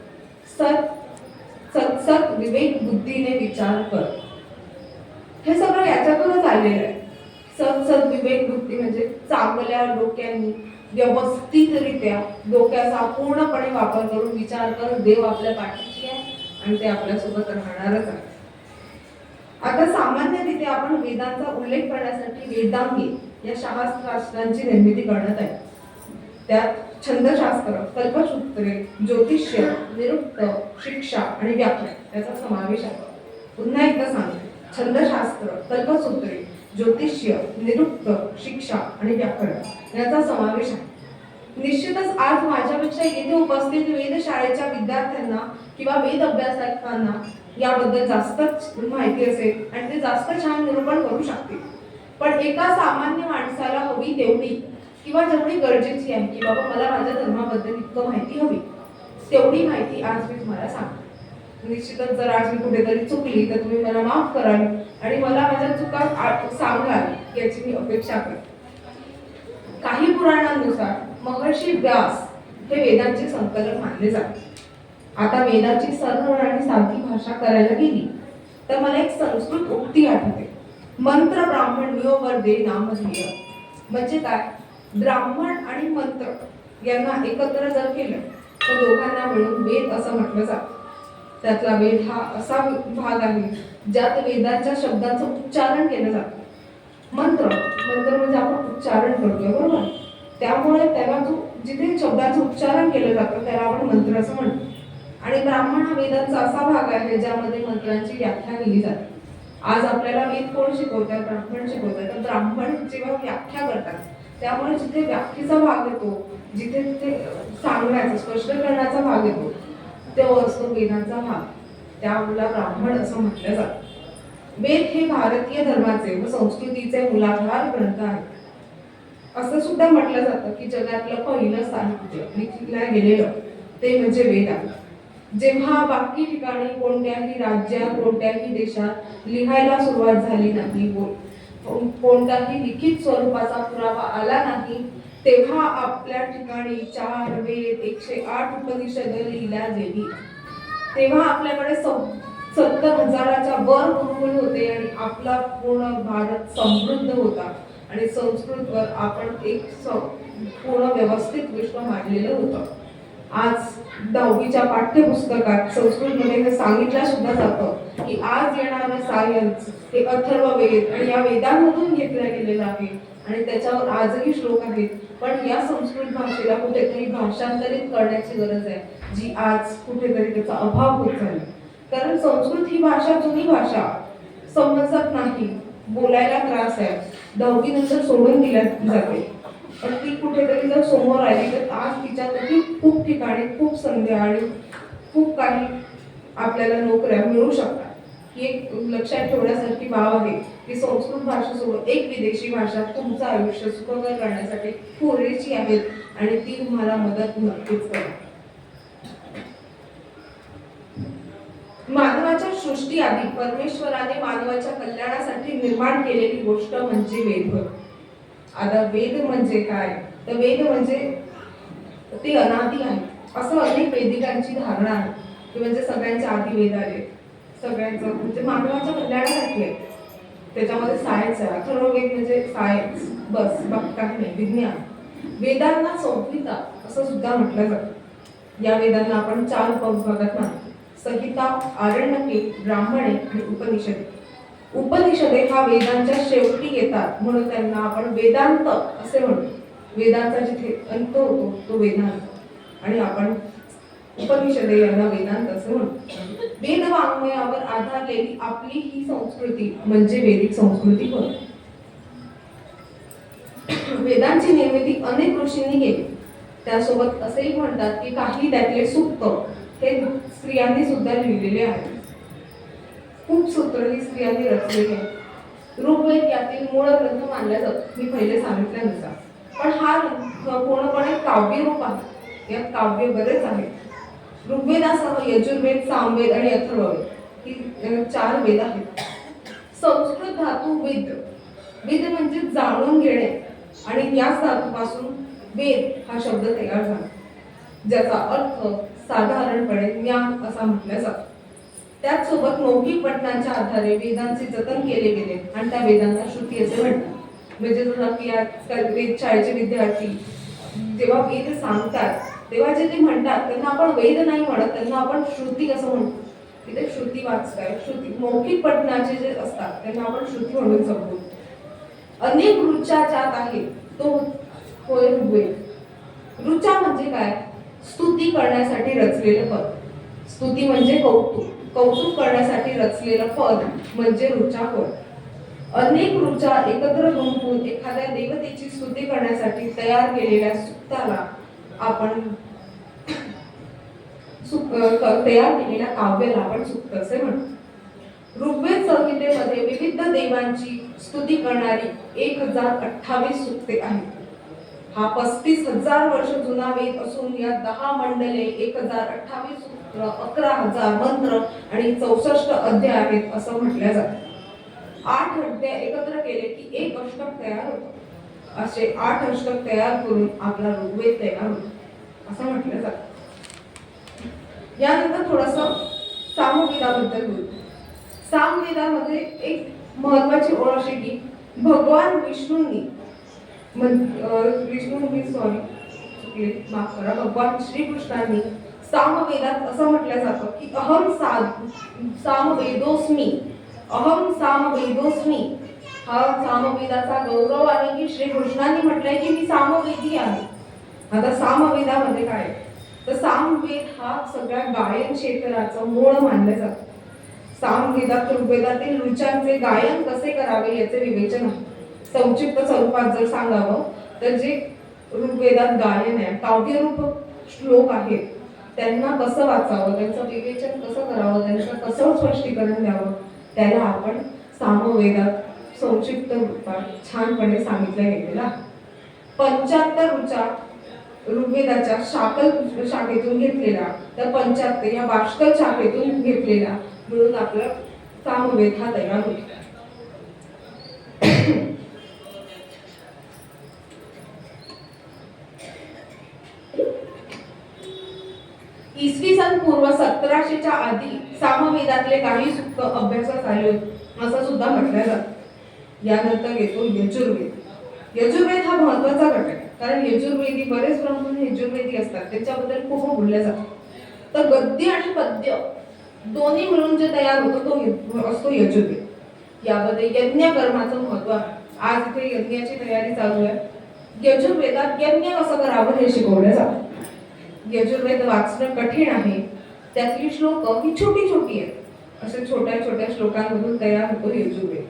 सत सत सत विवेक बुद्धीने विचार कर। हे सगळं याच्यातूनच आलेलं आहे। सत सत विवेक बुद्धी म्हणजे चांगल्या डोक्यांनी व्यवस्थितरित्या डोक्याचा पूर्णपणे वापर करून विचार कर, देव आपल्या पाठीशी आहे आणि ते आपल्यासोबत राहणारच आहे। आता सामान्यरित्या आपण वेदांचा उल्लेख करण्यासाठी वेदांगी या शास्त्रांची निर्मिती करण्यात आहे। त्यात छंदशास्त्र, कल्पसूत्रे, ज्योतिष्य, निरुक्त, शिक्षा आणि व्याकरण याचा समावेश आहे। पुन्हा एकदा सांगते, छंदशास्त्र, कल्पसूत्रे, ज्योतिष्य, निरुक्त, शिक्षा आणि व्याकरण याचा समावेश आहे। निश्चितच आज माझ्यापेक्षा येथे उपस्थित वेधशाळेच्या विद्यार्थ्यांना किंवा वेद अभ्यासकांना याबद्दल जास्तच माहिती असेल आणि ते जास्त छान निरूपण करू शकतील। पण एका सामान्य माणसाला हवी तेवढी किंवा जेवढी गरजेची आहे की बाबा मला माझ्या धर्माबद्दल इतकं माहिती हवी, तेवढी माहिती आज मी तुम्हाला सांगते। निश्चितच जर आज मी कुठेतरी चुकली तर तुम्ही मला माफ कराल आणि मला माझ्या चुका सांगाल याची मी अपेक्षा करते। काही पुराणांनुसार महर्षी व्यास हे वेदांचे संकलक मानले जाते। आता वेदाची सरळ आणि साधी भाषा करायला गेली तर मला एक संस्कृत उक्ती आठवते, मंत्र ब्राह्मण्यो वर्धे नामधेय। म्हणजे काय, ब्राह्मण आणि मंत्र यांना एकत्र जर केलं तर दोघांना मिळून वेद असं म्हटलं जातं। त्यातला वेद हा असा भाग आहे ज्यात वेदाच्या शब्दांचं उच्चारण केलं जातं। मंत्र मंत्र म्हणजे आपण उच्चारण करतोय, बरोबर, त्यामुळे त्याला जो जिथे शब्दाचं उच्चारण केलं जातं त्याला आपण मंत्र असं म्हणतो। आणि ब्राह्मण हा वेदांचा असा भाग आहे ज्यामध्ये मंत्रांची व्याख्या केली जाते। आज आपल्याला वेद कोण शिकवतात, ब्राह्मण शिकवतात, तर ब्राह्मण जेव्हा व्याख्या करतात त्यामुळे जिथे व्याख्येचा भाग येतो, जिथे ते सांगण्याचा स्पष्ट करण्याचा भाग येतो तो असतो वेदांचा भाग, त्यामुळे ब्राह्मण असं म्हटलं जातं। वेद हे भारतीय धर्माचे व संस्कृतीचे मूलाधार ग्रंथ आहेत। असं सुद्धा म्हटलं जातं की जगातलं पहिलं साहित्य लिहिलं गेलेलं ते म्हणजे वेद आहे। जेव्हा बाकी ठिकाणी कोणत्याही राज्यात कोणत्याही देशात लिहायला सुरुवात झाली नाही, कोणताही लिखित स्वरूपाचा पुरावा आला नाही, तेव्हा आपल्या ठिकाणी 4 वेद 108 उपनिषद लिहिल्या गेली। तेव्हा आपल्याकडे 70,000च्या वर गुरुकुल होते आणि आपला पूर्ण भारत समृद्ध होता आणि संस्कृतवर आपण एक पूर्ण व्यवस्थित विश्व मांडलेलं होतं. आज 10वीच्या पाठ्यपुस्तकात संस्कृतमध्ये हे सांगितलं सुद्धा जातं की आज येणारं सायन्स हे अथर्ववेद आणि या वेदांमधून घेतलं गेलेलं आहे आणि त्याच्यावर आजही श्लोक आहेत. पण या संस्कृत भाषेला कुठेतरी भाषांतरित करण्याची गरज आहे, जी आज कुठेतरी त्याचा अभाव होत चालला. कारण संस्कृत ही भाषा जुनी भाषा, समजत नाही, बोलायला त्रास आहे, 10वी नंतर सोडून दिल्या जाते. पण ती कुठेतरी जर समोर आली तर आज तिच्यासाठी खूप ठिकाणी खूप संधी आणि खूप काही आपल्याला नोकऱ्या मिळू शकतात. ही एक लक्षात ठेवण्यासारखी बाब आहे की संस्कृत भाषेसोबत एक विदेशी भाषा तुमचं आयुष्य सुखकर करण्यासाठी पुरेशी आहेत आणि ती तुम्हाला मदत नक्कीच करेल. मानवाच्या सृष्टी आधी परमेश्वराने मानवाच्या कल्याणासाठी निर्माण केलेली गोष्ट म्हणजे वेद. आता वेद म्हणजे काय, तर वेद म्हणजे ते अनादी आहे असं अनेक वेदिकांची धारणा आहे की म्हणजे सगळ्यांच्या आधी वेद आले, सगळ्यांचं म्हणजे मानवाच्या कल्याणासाठी आहे. त्याच्यामध्ये सायन्स आहे, अथर्ववेद म्हणजे सायन्स, बस बाकी काही नाही, विज्ञान. वेदांना संहिता असं सुद्धा म्हटलं जातं. या वेदांना आपण 4 उपविभागात मानतो: संहिता, आरण्यके, ब्राह्मणे आणि उपनिषदे. उपनिषदे हा वेदांच्या शेवटी येतात म्हणून त्यांना आपण वेदांत असे म्हणतो. वेदांचा जिथे अंत होतो तो वेदांत आणि आपण उपनिषदे यांना वेदांत असे म्हणतो. वेद वाङ्मयावर आधारलेली आपली ही संस्कृती म्हणजे वैदिक संस्कृती होय. वेदांची निर्मिती अनेक ऋषींनी केली. त्यासोबत असेही म्हणतात की काही त्यातले सूक्त हे स्त्रियांनी सुद्धा लिहिलेले आहेत. खूप सूत्र ही स्त्रियांनी रचलेली आहेत. ऋग्वेद यातील मूळ ग्रंथ मानला जातो, मी पहिले सांगितल्यानुसार. पण हा पूर्णपणे काव्यरूप आहे. यात काव्य बरेच आहेत. ऋग्वेदासह यजुर्वेद, सामवेद आणि अथर्ववेद ही 4 वेद आहेत. संस्कृत धातू वेद, वेद म्हणजे जाणून घेणे आणि याच धातूपासून वेद हा शब्द तयार झाला, ज्याचा अर्थ साधारणपणे ज्ञान असा म्हटला जातो. त्याचसोबत मौखिक पठणाच्या आधारे वेदांचे जतन केले गेले आणि त्या वेदांना श्रुती असे म्हणतात. म्हणजे जसं की आजकाल वेधशाळेचे विद्यार्थी जेव्हा वेद सांगतात तेव्हा जे ते म्हणतात त्यांना आपण वेद नाही म्हणत, त्यांना आपण श्रुती असं म्हणतो. तिथे श्रुती वाचताय, श्रुती मौखिक पठणाचे जे असतात त्यांना आपण श्रुती म्हणून संबोधतो. अनेक ऋचा ज्यात आहे तो होय ऋग्वेद. ऋचा म्हणजे काय, स्तुती करण्यासाठी रचलेलं पद. स्तुती म्हणजे कौतुक, कौतुक करण्यासाठी रचलेलं पद म्हणजे ऋचा होय. अनेक ऋचा एकत्र गुंफून एखाद्या देवतेची स्तुती करण्यासाठी तयार केलेल्या सुक्ताला आपण तयार केलेल्या काव्याला आपण सुक्त असे म्हणतो. ऋग्वेद संहितेमध्ये विविध देवांची स्तुती करणारी 1028 सुक्ते आहेत. हा 35,000 वर्ष जुना वेद असून या 10 मंडले, 1028 सूत्र, 11,000 मंत्र आणि 64 अध्याय आहेत असं म्हटलं जातं. 8 अध्याय एकत्र केले की एक अष्टक तयार होतं. असे 8 अष्टक तयार करून आपला ऋग्वेद तयार होतो असं म्हटलं जातं. यानंतर थोडंसं सामवेदाबद्दल बोलू. सामवेदामध्ये एक महत्वाची ओळ अशी की भगवान विष्णूंनी भगवान श्रीकृष्णांनी सामवेदात असं म्हटलं जातं की अहम सामवेदोस्मी, अहम सामवेदोस्मी. हा सामवेदाचा गौरव आहे की श्रीकृष्णांनी म्हटलंय की मी सामवेदी आहे. आता सामवेदामध्ये काय, तर सामवेद हा सगळ्या गायन क्षेत्राचं मूळ मानलं जातं. सामवेदात ऋग्वेदातील ऋचांचे गायन कसे करावे याचे विवेचन आहे. संक्षिप्त स्वरूपात जर सांगावं तर जे ऋग्वेदात गायन आहे, काव्यरूप श्लोक आहेत, त्यांना कसं वाचावं, त्यांचं विवेचन कसं करावं, त्यांचं कसं स्पष्टीकरण द्यावं, त्याला आपण सामवेदात संक्षिप्त रूपात छानपणे सांगितलं गेलेलं आहे. 75 ऋचा ऋग्वेदाच्या शाखेतून घेतलेला, तर 75 या बाष्कल शाखेतून घेतलेला म्हणून आपला सामवेद हा तयार होतो. इसवी सन पूर्व 1700च्या आधी सामवेदातले काही सूक्त अभ्यासात आले असं सुद्धा म्हटलं जातं. यानंतर येतो यजुर्वेद. यजुर्वेद हा महत्वाचा घटक आहे, कारण यजुर्वेदी बरेच ब्राह्मण यजुर्वेदी असतात, त्याच्याबद्दल खूप बोलल्या जातात. तर गद्य आणि पद्य दोन्ही मिळून जे तयार होतो तो असतो यजुर्वेद. यामध्ये यज्ञ कर्माचं महत्व आहे. आज इथे यज्ञाची तयारी चालू आहे. यजुर्वेदात यज्ञ कसं करावं हे शिकवलं जातं. यजुर्वेद वाचणं कठीण आहे. त्यातली श्लोक ही छोटी छोटी आहेत. अशा छोट्या छोट्या श्लोकांमधून तयार होतो यजुर्वेद.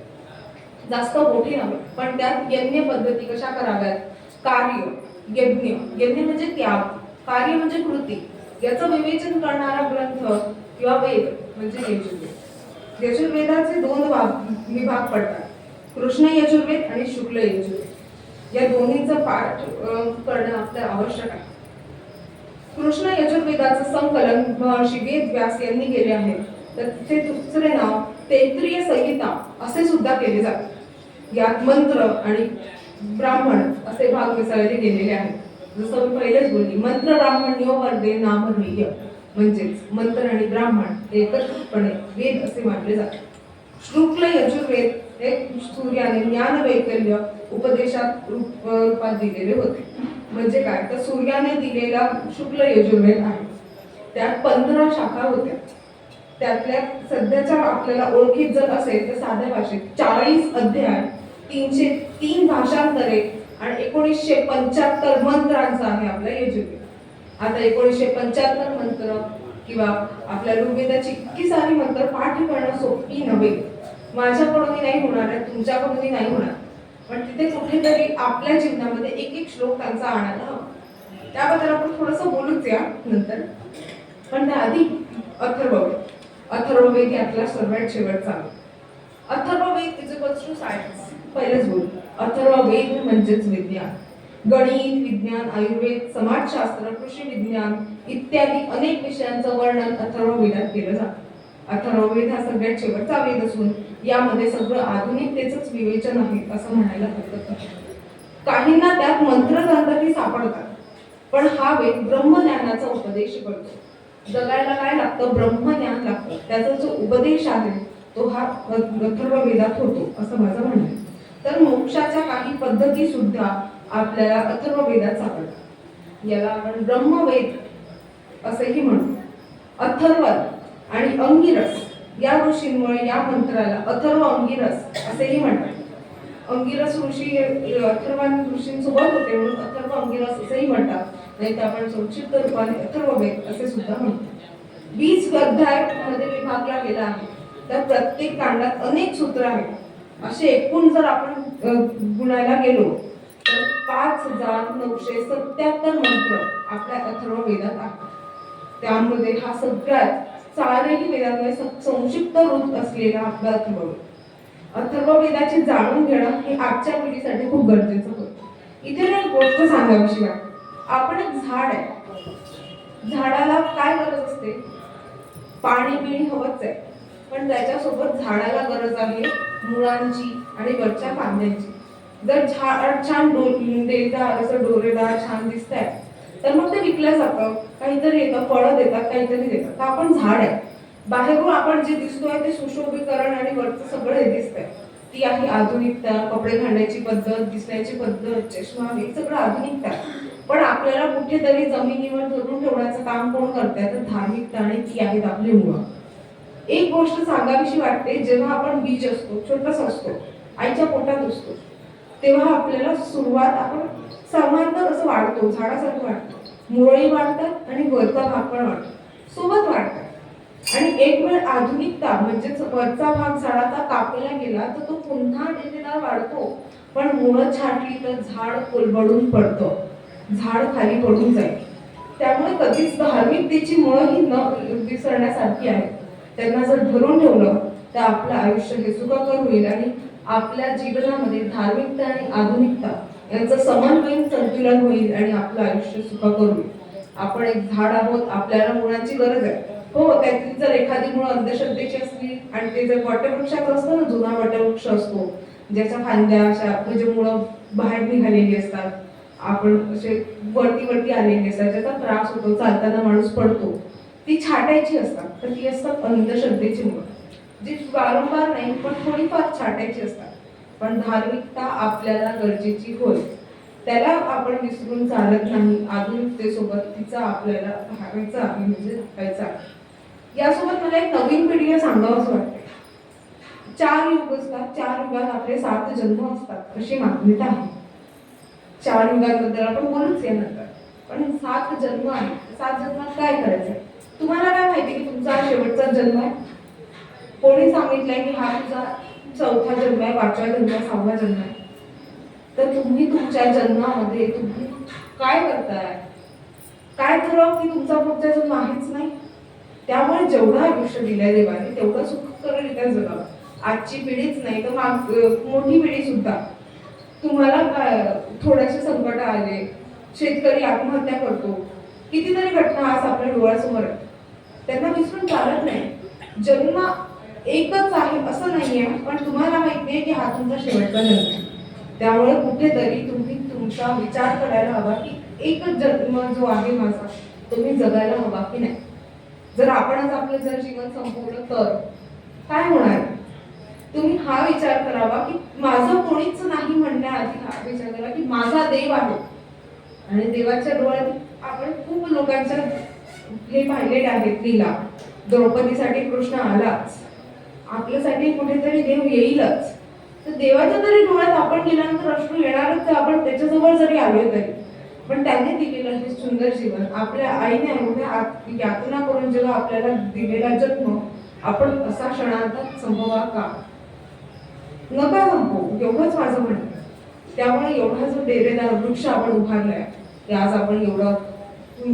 जास्त मोठी नव्हे, पण त्यात यज्ञ पद्धती कशा कराव्यात, कार्य, यज्ञ, यज्ञ म्हणजे त्याग, कार्य म्हणजे कृती, याचं विवेचन करणारा ग्रंथ किंवा वेद म्हणजे यजुर्वेद. यजुर्वेदाचे दोन विभाग पडतात, कृष्ण यजुर्वेद आणि शुक्ल यजुर्वेद. या दोन्हीचं पाठ करणं आपलं आवश्यक आहे. कृष्ण यजुर्वेदाचं संकलन महर्षी वेद व्यास यांनी केले आहे. तर तिचे दुसरे नाव तैत्तिरीय संहिता असे सुद्धा केले जाते. यात मंत्र आणि ब्राह्मण असे भाग मिसळले गेलेले आहेत. जसं मी पहिलेच बोलली, मंत्र ब्राह्मण्यो वर्दे नामधेय, म्हणजेच मंत्र आणि ब्राह्मण एकत्रितपणे वेद असे मानले जाते. शुक्ल यजुर्वेद हे सूर्याने ज्ञान वैकल्य उपदेशात रूपात दिलेले होते. म्हणजे काय, तर सूर्याने दिलेला शुक्ल यजुर्वेद आहे. त्यात 15 शाखा होत्या. त्यातल्या सध्याच्या आपल्याला ओळखीत जर असेल तर साध्या भाषेत 40 अध्याय, 303 भाषांतरे आणि 1975 मंत्रांचा आहे आपला यजुर्वेद. आता 1975 मंत्र किंवा आपल्या ऋग्वेदाची इतकी सारी मंत्र पाठ करणं सोपी नव्हे. माझ्याकडूनही नाही होणार आहे, तुमच्याकडूनही नाही होणार, पण तिथे कुठेतरी आपल्या जीवनामध्ये एक एक श्लोक त्यांचा आणायला हवा. त्याबद्दल आपण थोडंसं बोलूच या नंतर. पण त्याआधी अथर्ववेद. अथर्ववेद हे आपला सर्वात शेवटचा. Atharvaveda is equals to science. पहिलेच बोलू, अथर्ववेद म्हणजेच विज्ञान. गणित, विज्ञान, आयुर्वेद, समाजशास्त्र, कृषी विज्ञान इत्यादी अनेक विषयांचं वर्णन अथर्ववेदात केलं जातं. अथर्ववेद हा सगळ्यात शेवटचा वेद असून यामध्ये सगळं आधुनिकतेचंच विवेचन आहे असं म्हणायला हरकत नाही. काहींना त्यात मंत्रतंत्रही सापडतात, पण हा वेद ब्रह्मज्ञानाचा उपदेश करतो. जगायला काय लागतं, ब्रह्मज्ञान लागतं. त्याचा जो उपदेश आहे तो हा अथर्ववेदात होतो असं माझं म्हणणं आहे. तर मोक्षाच्या काही पद्धती सुद्धा आपल्याला अथर्ववेदात सापडतात. याला आपण ब्रह्मवेद असेही म्हणतो. अथर्व आणि अंगिरस या ऋषींमुळे या मंत्राला अथर्व अंगिरस असेही म्हणतात. अंगिरस ऋषी अथर्वान ऋषींसोबत होते म्हणून अथर्व अंगिरस असेही म्हणतात. नाही तर आपण संक्षिप्त रूपाने अथर्ववेद असे सुद्धा म्हणतो. 20 अध्याय मध्ये विभागला गेला आहे. तर प्रत्येक कांडात अनेक सूत्र आहेत. असे एकूण जर आपण गुणायला गेलो तर 5977 मंत्र आपल्या अथर्ववेदात आहेत. त्यामध्ये हा सगळ्यात चारही वेदांमध्ये संक्षिप्त रूप असलेला आपला अथर्ववेद. अथर्ववेदाची जाणून घेणं हे आजच्या पिढीसाठी खूप गरजेचं होतं. इथे एक गोष्ट सांगावीशी वाटते. आपण एक झाड आहे. झाडाला काय गरज असते, पाणी बिणी हवंच आहे, पण त्याच्यासोबत झाडाला गरज आहे मुळांची आणि वरच्या फांद्यांची. जर झाड छान देदार असं डोरेदार छान दिसत आहे तर मग ते विकलं जातं, काहीतरी येतं, फळं देतात, काहीतरी देतात. तर आपण झाड आहे. बाहेरून आपण जे दिसतोय ते सुशोभीकरण आणि वरचं सगळं हे दिसतंय. ती आहे आधुनिकता. कपडे घालण्याची पद्धत, दिसण्याची पद्धत, चष्मा, हे सगळं आधुनिकता. पण आपल्याला कुठेतरी जमिनीवर धरून ठेवण्याचं काम कोण करतंय, तर धार्मिकता, आणि ती आहेत आपली मुळं. एक गोष्ट सांगावीशी वाटते, जेव्हा आपण बीज असतो, छोटस असतो, आईच्या पोटात असतो, तेव्हा आपल्याला सुरुवात आपण समांतर असं वाढतो, झाडासारखं वाढतो. मुळंही वाढतात आणि वरचा भाग पण वाढतो, सोबत वाढतात. आणि एक वेळ आधुनिकता म्हणजेच वरचा भाग झाडाचा कापला गेला तर तो पुन्हा डेरेदार वाढतो, पण मुळं छाटली तर झाड कोलबडून पडतं, झाड खाली पडून जाईल. त्यामुळे कधीच धार्मिकतेची मुळं ही न विसरण्यासारखी आहे. त्यांना जर धरून ठेवलं तर आपलं आयुष्य हे सुखकर होईल आणि आपल्या जीवनामध्ये धार्मिकता आणि आधुनिकता यांचं समन्वयीन संतुलन होईल आणि आपलं आयुष्य सुखकर होईल. आपण एक झाड आहोत, आपल्याला मुळांची गरज आहे. हो, त्यातली जर एखादी मुळं अंधश्रद्धेची असली आणि ते जर वटवृक्षाचं असतं ना, जुना वटवृक्ष असतो ज्याच्या फांद्या अशा म्हणजे मुळं बाहेर निघालेली असतात, आपण असे वरती वरती आलेली असतात, ज्याचा त्रास होतो, चालताना माणूस पडतो, ती छाटायची असतात. तर ती असतात अंधश्रद्धेची मुळं, जी वारंवार नाही पण थोडीफार छाटायची असतात. पण धार्मिकता आपल्याला गरजेची होय. त्याला आपण विसरून चालत नाही. आधुनिकतेसोबत तिचा आपल्याला भागायचा आहे, म्हणजे जपायचा आहे. यासोबत मला एक नवीन पिढीला सांगावंसं वाटते. 4 युग असतात, 4 युगात आपले 7 जन्म असतात अशी मान्यता आहे. 4 युगांबद्दल आपण बोलूच यानंतर, पण 7 जन्म आहे. 7 जन्मात काय करायचंय? तुम्हाला काय माहिती की तुमचा हा शेवटचा जन्म आहे? कोणी सांगितलंय की हा तुझा 4था जन्म आहे, 5वा जन्म आहे, 6वा जन्म आहे? तर तुम्ही तुमच्या जन्मामध्ये तुम्ही काय करताय? काय ठरव की तुमचा पुढचा जन्म आहेच नाही? त्यामुळे जेवढं आयुष्य दिलंय देवाने तेवढं सुखकररित्या जगावं. आजची पिढीच नाही तर मोठी पिढी सुद्धा. तुम्हाला काय थोडेसे संकट आले, शेतकरी आत्महत्या करतो, कितीतरी घटना आज आपल्या डोळ्यासमोर आहेत. त्यांना विसरून चालत नाही. जन्म एकच आहे असं नाहीये, पण तुम्हाला माहितीये की हा तुमचा शेवटचा जन्म आहे. त्यामुळे कुठेतरी तुम्ही तुमचा विचार करायला हवा की एकच जन्म जो आहे माझा तो मी जगायला हवा की नाही. जर आपणच आपलं जर जीवन संपवलं तर काय होणार? तुम्ही हा विचार करावा की माझं कोणीच नाही म्हणण्याआधी हा विचार करा की माझा देव आहे. आणि देवाच्या डोळ्यात आपण खूप लोकांच्या हे पाहिलेले आहेत लीला. द्रौपदीसाठी कृष्ण आलाच, आपल्यासाठी कुठेतरी देव येईलच. तर देवाच्या तरी डोळ्यात आपण गेल्यानंतर अश्रू येणारच. आपण त्याच्याजवळ जरी आलोय तरी, पण त्याने दिलेलं हे सुंदर जीवन, आपल्या आईने एवढ्या यातना करून जेव्हा आपल्याला दिलेला जन्म आपण असा क्षणार्धात संपवा का? नका संपवू, एवढंच माझं म्हणणं. त्यामुळे एवढा जो डेरेदार वृक्ष आपण उभारलाय की आज आपण एवढं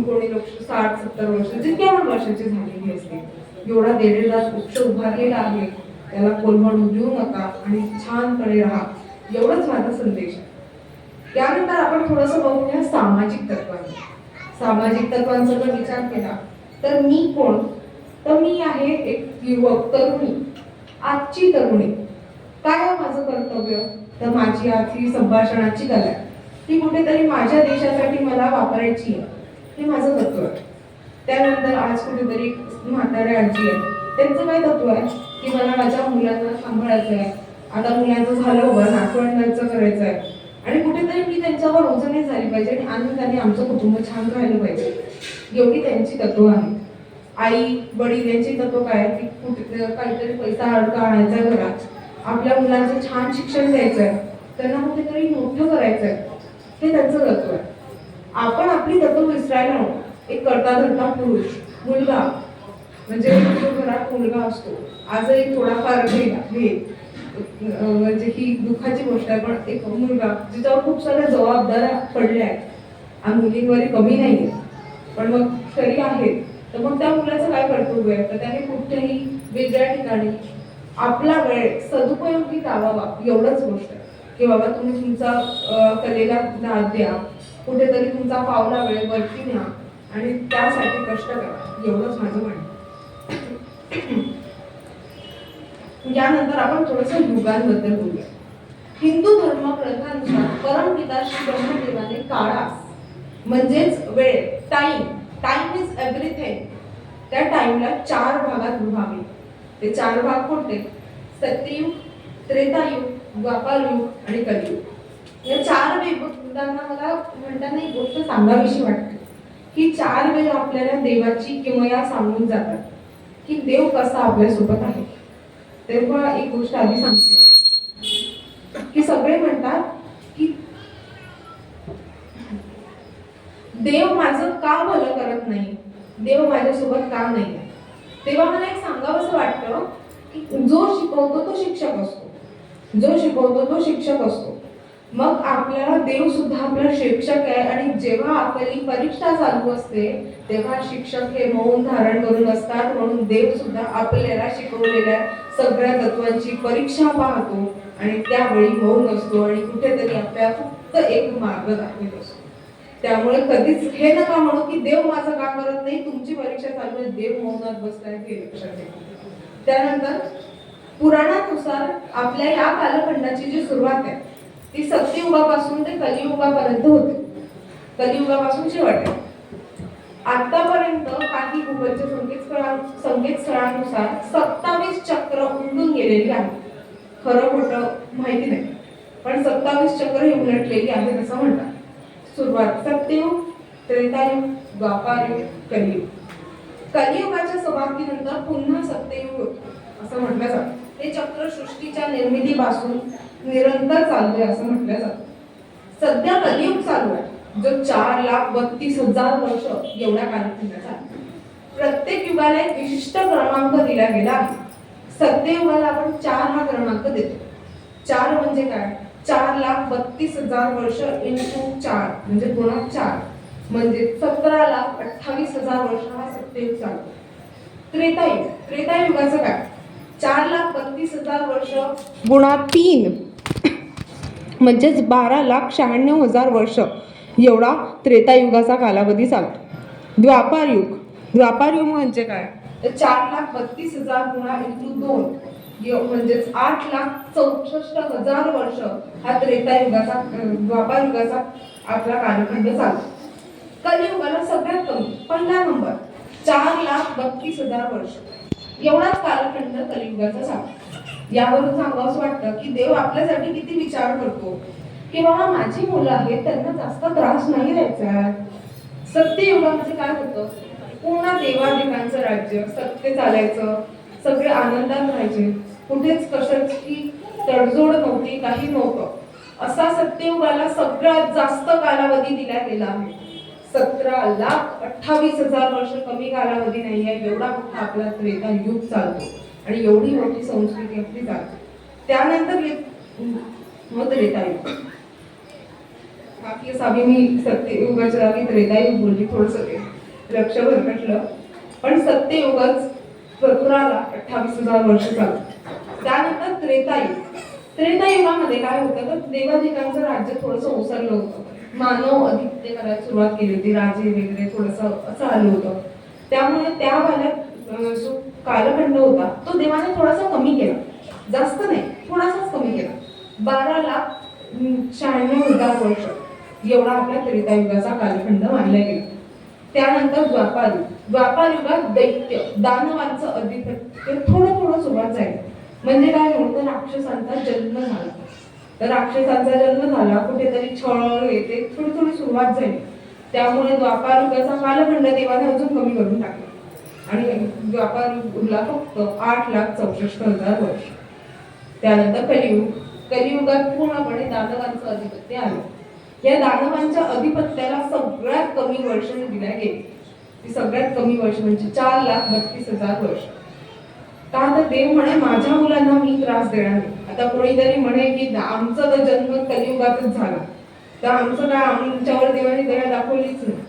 कोणी लोक 60-70 वर्ष जितके आपण वर्षाची झालेली असते, एवढा डेरेदार वृक्ष उभारलेला आहे. त्याला कोलमडून देऊ नका आणि छानपणे राहा, एवढंच माझा संदेश आहे. त्यानंतर आपण थोडंसं बघूया सामाजिक तत्वांचा. सामाजिक तत्वांचा जर विचार केला तर मी कोण? तर मी आहे एक युवक, तरुणी, आजची तरुणी. काय आहे माझं कर्तव्य? तर माझी आज ही संभाषणाची कला आहे, ती कुठेतरी माझ्या देशासाठी मला वापरायची आहे, हे माझं तत्व आहे. त्यानंतर आज कुठेतरी म्हाताऱ्या आजी आहे, त्यांचं काय तत्व आहे की मला माझ्या मुलांना सांभाळायचं आहे, आता मुलांचं झालं उभं, नातवंडांचं करायचं आहे आणि कुठेतरी मी त्यांच्यावर ओझने झाली पाहिजे आणि आनंदाने आमचं कुटुंब छान राहिलं पाहिजे, एवढी त्यांची तत्व आहे. आई वडील यांची तत्व काय की कुठे काहीतरी पैसा अडका आणायचा घरात, आपल्या मुलांचं छान शिक्षण द्यायचं आहे, त्यांना कुठेतरी मोठं करायचं आहे, हे त्यांचं तत्व आहे. आपण आपली तत्व विसरायला नको. एक करता धरता पुरुष, मुलगा, म्हणजे जो घरात मुलगा असतो, आजही थोडाफार म्हणजे ही दुःखाची गोष्ट आहे, पण एक मुलगा जिच्यावर खूप साऱ्या जबाबदाऱ्या पडल्या आहेत, मुलींवर कमी नाही, पण मग तरी आहेत. तर मग त्या मुलाचं काय कर्तव्य आहे? तर त्याने कुठल्याही वेगळ्या ठिकाणी आपला वेळ सदुपयोगी लावावा, एवढंच गोष्ट आहे की बाबा तुम्ही तुमचा कलेला दाद द्या, कुठेतरी तुमचा फावला वेळ वरती न्या आणि त्यासाठी कष्ट करा, एवढंच माझं म्हणणं. यानंतर आपण थोडंसं युगांबद्दल बोलूया. हिंदू धर्म प्रथानुसार परमपिता श्री ब्रह्मदेवाने काळा म्हणजेच वेळ, टाइम इज एव्हरीथिंग, त्या टाइमला 4 भागात विभागले. ते 4 भाग कोणते? सत्ययुग, त्रेतायुग, द्वापारयुग आणि कलियुग. या 4 वेळांना मला म्हणताना एक गोष्ट सांगावीशी वाटते की 4 वेळ आपल्याला देवाची किमया सांगून जातात की देव कसा आपल्यासोबत आहे. तेव्हा एक गोष्ट आधी सांगते की सगळे म्हणतात की देव माझं का भलं करत नाही, देव माझ्यासोबत का नाही. तेव्हा मला एक सांगावंसं वाटतं की जो शिकवतो तो शिक्षक असतो, जो शिकवतो तो शिक्षक असतो. मग आपल्याला देव सुद्धा आपला शिक्षक आहे आणि जेव्हा आपली परीक्षा चालू असते तेव्हा शिक्षक हे मौन धारण करून असतात. म्हणून देव सुद्धा आपल्याला शिकवलेल्या सगळ्या तत्वांची परीक्षा पाहतो आणि त्यावेळी मौन असतो आणि कुठेतरी आपल्याला फक्त एक मार्ग दाखवत असतो. त्यामुळे कधीच हे नका म्हणू की देव माझं का करत नाही, तुमची परीक्षा चालू आहे, देव मौनात बसलाय, हे लक्षात ठेवा. त्यानंतर पुराणानुसार आपल्या या कालखंडाची जी सुरुवात आहे ती सत्ययुगापासून ते कलियुगापर्यंत होते. कलियुगापासून शेवट आहे. आतापर्यंत काही गुगलच्या संकेतस्थळानुसार 27 चक्र उलटून गेलेली आहे. खरं खोटं माहिती नाही. पण 27 चक्र ही उलटलेली आहेत असं म्हणतात. सुरुवात सत्ययुग, त्रेतायुग, द्वापारयुग, कलियुग. कलियुगाच्या समाप्तीनंतर पुन्हा सत्ययुग असं म्हटलं जातं. हे चक्र सृष्टीच्या निर्मितीपासून निरंतर चालू आहे असं म्हटलं जातं. सध्या कलियुग चालू आहे जो 4,32,000 वर्ष एवढ्या कालखंडाचा आहे. प्रत्येक युगाला एक विशिष्ट क्रमांक दिला गेला आहे. सत्ययुगाला आपण 4 हा क्रमांक देतो. 4 म्हणजे काय? 4,32,000 वर्ष इंटू 4 म्हणजे गुणा 4 म्हणजे 17,28,000 वर्ष हा सत्ययुग चालतो. त्रेतायुग, त्रेतायुगाचं काय? 4,32,000 वर्ष गुणा 3 म्हणजेच 12,96,000 वर्ष एवढा त्रेतायुगाचा कालावधी चालतो. द्वापारयुग, द्वापारयुग म्हणजे काय? तर 4,32,000 गुणा इंटू 2 म्हणजेच 8,64,000 वर्ष हा त्रेतायुगाचा द्वापारयुगाचा आपला कालखंड चालतो. कलियुगाला सगळ्यात कमी पहिला नंबर 4,32,000 वर्ष एवढाच कालखंड कलियुगाचा चालतो. यावरून सांगावंच वाटतं की देव आपल्यासाठी किती विचार करतो की बाबा माझी मुलं आहेत त्यांना जास्त त्रास नाही द्यायचा. सत्ययुगामध्ये काय होतं? पूर्ण देवादेवांचं राज्य, सत्य चालायचं, सगळे आनंदात राहायचे, कुठेच कशाची तडजोड नव्हती, काही नव्हतं. असा सत्ययुगाला सगळ्यात जास्त कालावधी दिला गेला आहे. 17,28,000 वर्ष कमी कालावधी नाही आहे. एवढा मोठा आपला त्रेता युग चालतो आणि एवढी मोठी संस्कृती आपली चालते. त्यानंतर मग त्रेतायुग. बाकी असावी मी सत्ययुगाच्या जागी त्रेतायुग बोलली, थोडंसं ते लक्ष भरकटलं. पण सत्ययुगच 17,28,000 वर्ष चालतं. त्यानंतर त्रेतायुग. त्रेतायुगामध्ये काय होतं तर देवाधिकांचं राज्य थोडंसं ओसरलं होतं. मानव अधिपत्य करायला सुरुवात केली होती, राजे वगैरे थोडंसं असं आलं होतं. त्यामुळे त्या काळात जो कालखंड होता तो देवाने थोडासा कमी केला, जास्त नाही, थोडासाच कमी केला. 12,96,000 वर्ष एवढा आपल्या त्रेतायुगाचा कालखंड मानला गेला. त्यानंतर द्वापारयुग. द्वापारयुगात दैत्य दानवांचं अधिपत्य थोडं थोडं सुरुवात झाली. म्हणजे काय म्हणतो, राक्षसांचा जन्म झाला. तर राक्षसांचा जन्म झाला, कुठेतरी छळ येते, थोडी थोडी सुरुवात झाली. त्यामुळे द्वापारयुगाचा कालखंड देवाने अजून कमी करून टाकला आणि द्वापारयुगला फक्त 8,64,000 वर्ष. त्यानंतर कलियुग. कलियुगात पूर्णपणे दानवांचं अधिपत्य आलं. या दानवांच्या अधिपत्याला सगळ्यात कमी वर्ष दिल्या गेली. ती सगळ्यात कमी वर्ष म्हणजे 4,32,000 वर्ष. का तर देव म्हणे माझ्या मुलांना मी त्रास देणार नाही. आता कोणीतरी म्हणे की आमचा तर जन्म कलियुगातच झाला, तर आमचं काय, आमच्यावर देवाने दया दाखवलीच नाही.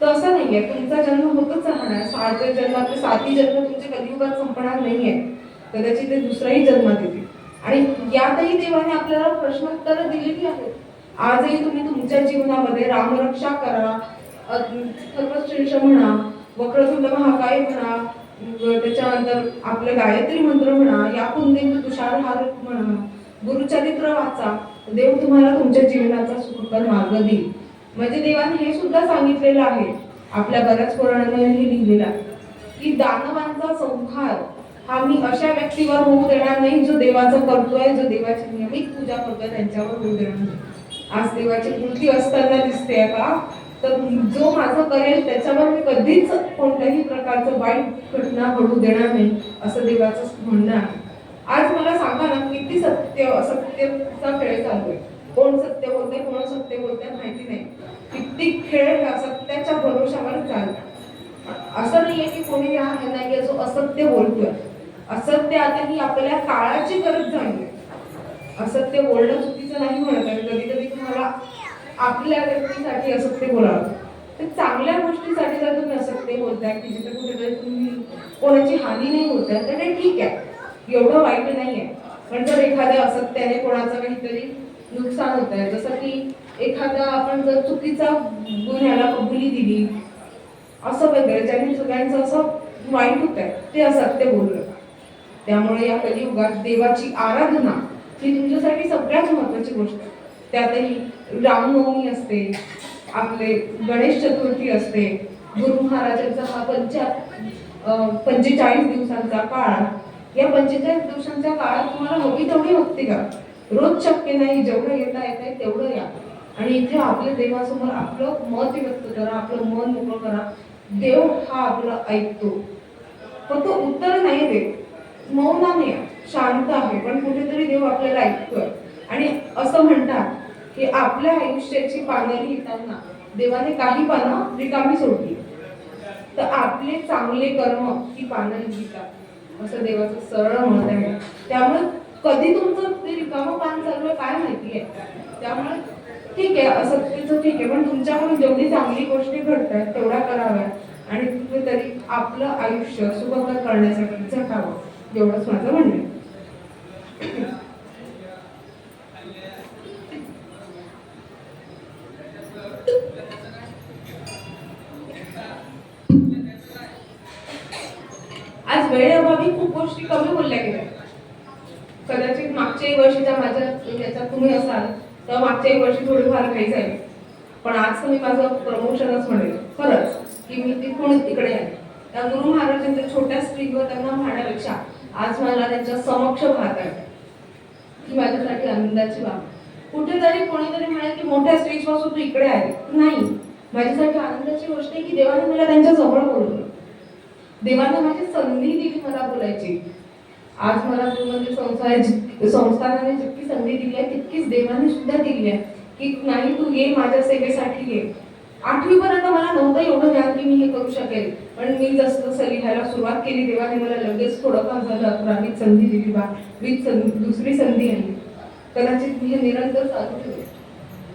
तर असं नाहीये, तुमचा जन्म होतच राहणार. 7 जन्मातले 7ही जन्म तुमचे कलियुगात संपणार नाहीये, कदाचित ते दुसऱ्याही जन्मात येतील. आणि यातही देवाने आपल्याला प्रश्नोत्तरं दिलेली आहेत. आजही तुम्ही तुमच्या जीवनामध्ये रामरक्षा करा, सर्वश्रेष्ठ म्हणा, वक्रतुंड महाकाय म्हणा, त्याच्यानंतर आपलं गायत्री मंत्र म्हणा, या कुंदेंदू तुषारहार म्हणा, गुरुचरित्र वाचा, देव तुम्हाला तुमच्या जीवनाचा सुखकर मार्ग देईल. म्हणजे देवाने हे सुद्धा सांगितलेलं आहे, आपल्या बऱ्याच पुराणांमध्ये हे लिहिलेलं आहे की दानवांचा संहार हा मी अशा व्यक्तीवर होऊ देणार नाही जो देवाचं करतोय, जो देवाची नियमित पूजा करतोय त्यांच्यावर होऊ देणार नाही. आज देवाची मूर्ती असताना दिसते का, तर जो माझं करेल त्याच्यावर मी कधीच कोणत्याही प्रकारचं वाईट घटना घडू देणार नाही असं देवाचं म्हणणं आहे. आज मला सांगा ना, किती सत्य असत्याचा खेळ चालू आहे. कोण सत्य बोलतंय, कोण सत्य बोलतंय माहिती नाही. कित्येक खेळ असत्याच्या भरोशावर चालतात. असं नाहीये की कोणी नाही जो असत्य बोलतोय. असत्य आता ही आपल्या काळाची गरज झाली. असत्य बोलणं चुकीचं नाही म्हणत आहे. कधी कधी तुम्हाला आपल्या व्यक्तीसाठी असत्य बोलावं, तर चांगल्या गोष्टीसाठी जर तुम्ही असत्य बोलताय की जिथे कुठेतरी तुम्ही कोणाची हानी नाही होत आहे, तर ते ठीक आहे, एवढं वाईट नाही आहे. पण जर एखाद्या असत्याने कोणाचं काहीतरी नुकसान होत आहे, जसं की एखादा आपण जर चुकीचा गुन्ह्याला कबुली दिली असं वगैरे, ज्याने सगळ्यांचं असं वाईट होत आहे, ते असत्य बोललं. त्यामुळे या कलियुगात देवाची आराधना ही तुमच्यासाठी सगळ्यात महत्वाची गोष्ट आहे. त्यातही रामनवमी असते, आपले गणेश चतुर्थी असते, गुरु महाराजांचा हा 45 दिवसांचा काळ. या 45 दिवसांच्या काळात तुम्हाला हवी तेवढी भक्ती करा. रोज शक्य नाही, जेवढं येता येत आहे तेवढं या आणि इथे आपल्या देवासमोर आपलं मत व्यक्त करा, आपलं मन मोकळं करा. देव हा आपलं ऐकतो, फक्त उत्तर नाही देत, मौनाने शांत आहे, पण कुठेतरी देव आपल्याला ऐकतोय. आणि असं म्हणतात की आपल्या आयुष्याची पानं लिहिताना देवाने काही पानं रिकामी सोडली, तर आपले चांगले कर्म ही पानं लिहितात, असं देवाचं सरळ मत आहे. त्यामुळे कधी तुमचं ते रिकामं पान चालू आहे काय माहिती आहे. त्यामुळे ठीक आहे, असत्यचं ठीक आहे, पण तुमच्याकडून जेवढी चांगली गोष्टी घडतात तेवढ्या कराव्या आणि कुठेतरी आपलं आयुष्य सुखकर करण्यासाठी झटावं, एवढंच माझं म्हणणं आहे. आज वेळेअभावी खूप गोष्टी कमी बोलल्या गेल्या. कदाचित मागच्याही वर्षीच्या माझ्या याच्यात तुम्ही असाल तर मागच्याही वर्षी थोडीफार काही झाली, पण आज तर मी माझं प्रमोशनच म्हणेल खरंच की मी तिकडून इकडे आहे. त्या गुरु महाराजांच्या छोट्या स्त्रीवर त्यांना पाहण्यापेक्षा आज मला त्यांच्या समक्ष पाहत आहे ही माझ्यासाठी आनंदाची बाब. कुठेतरी कोणीतरी म्हणाल की मोठ्या स्टेज पासून तू इकडे आहे, नाही, माझ्यासाठी आनंदाची गोष्ट आहे की देवाने मला त्यांच्या जवळ बोलवलं. देवाने माझी संधी दिली मला बोलायची. आज मला संस्थानाने जितकी संधी दिली आहे तितकीच देवाने सुद्धा दिली आहे की नाही तू ये माझ्या सेवेसाठी ये. 8वी पर्यंत मला नव्हतं एवढं ज्ञान की मी हे करू शकेल, पण मी जसं जसं लिहायला सुरुवात केली देवाने मला लगेच थोडंफार झालं 11वीत संधी दिली, 12वीत दुसरी संधी आली. कदाचित मी हे निरंतर चालू ठेवेल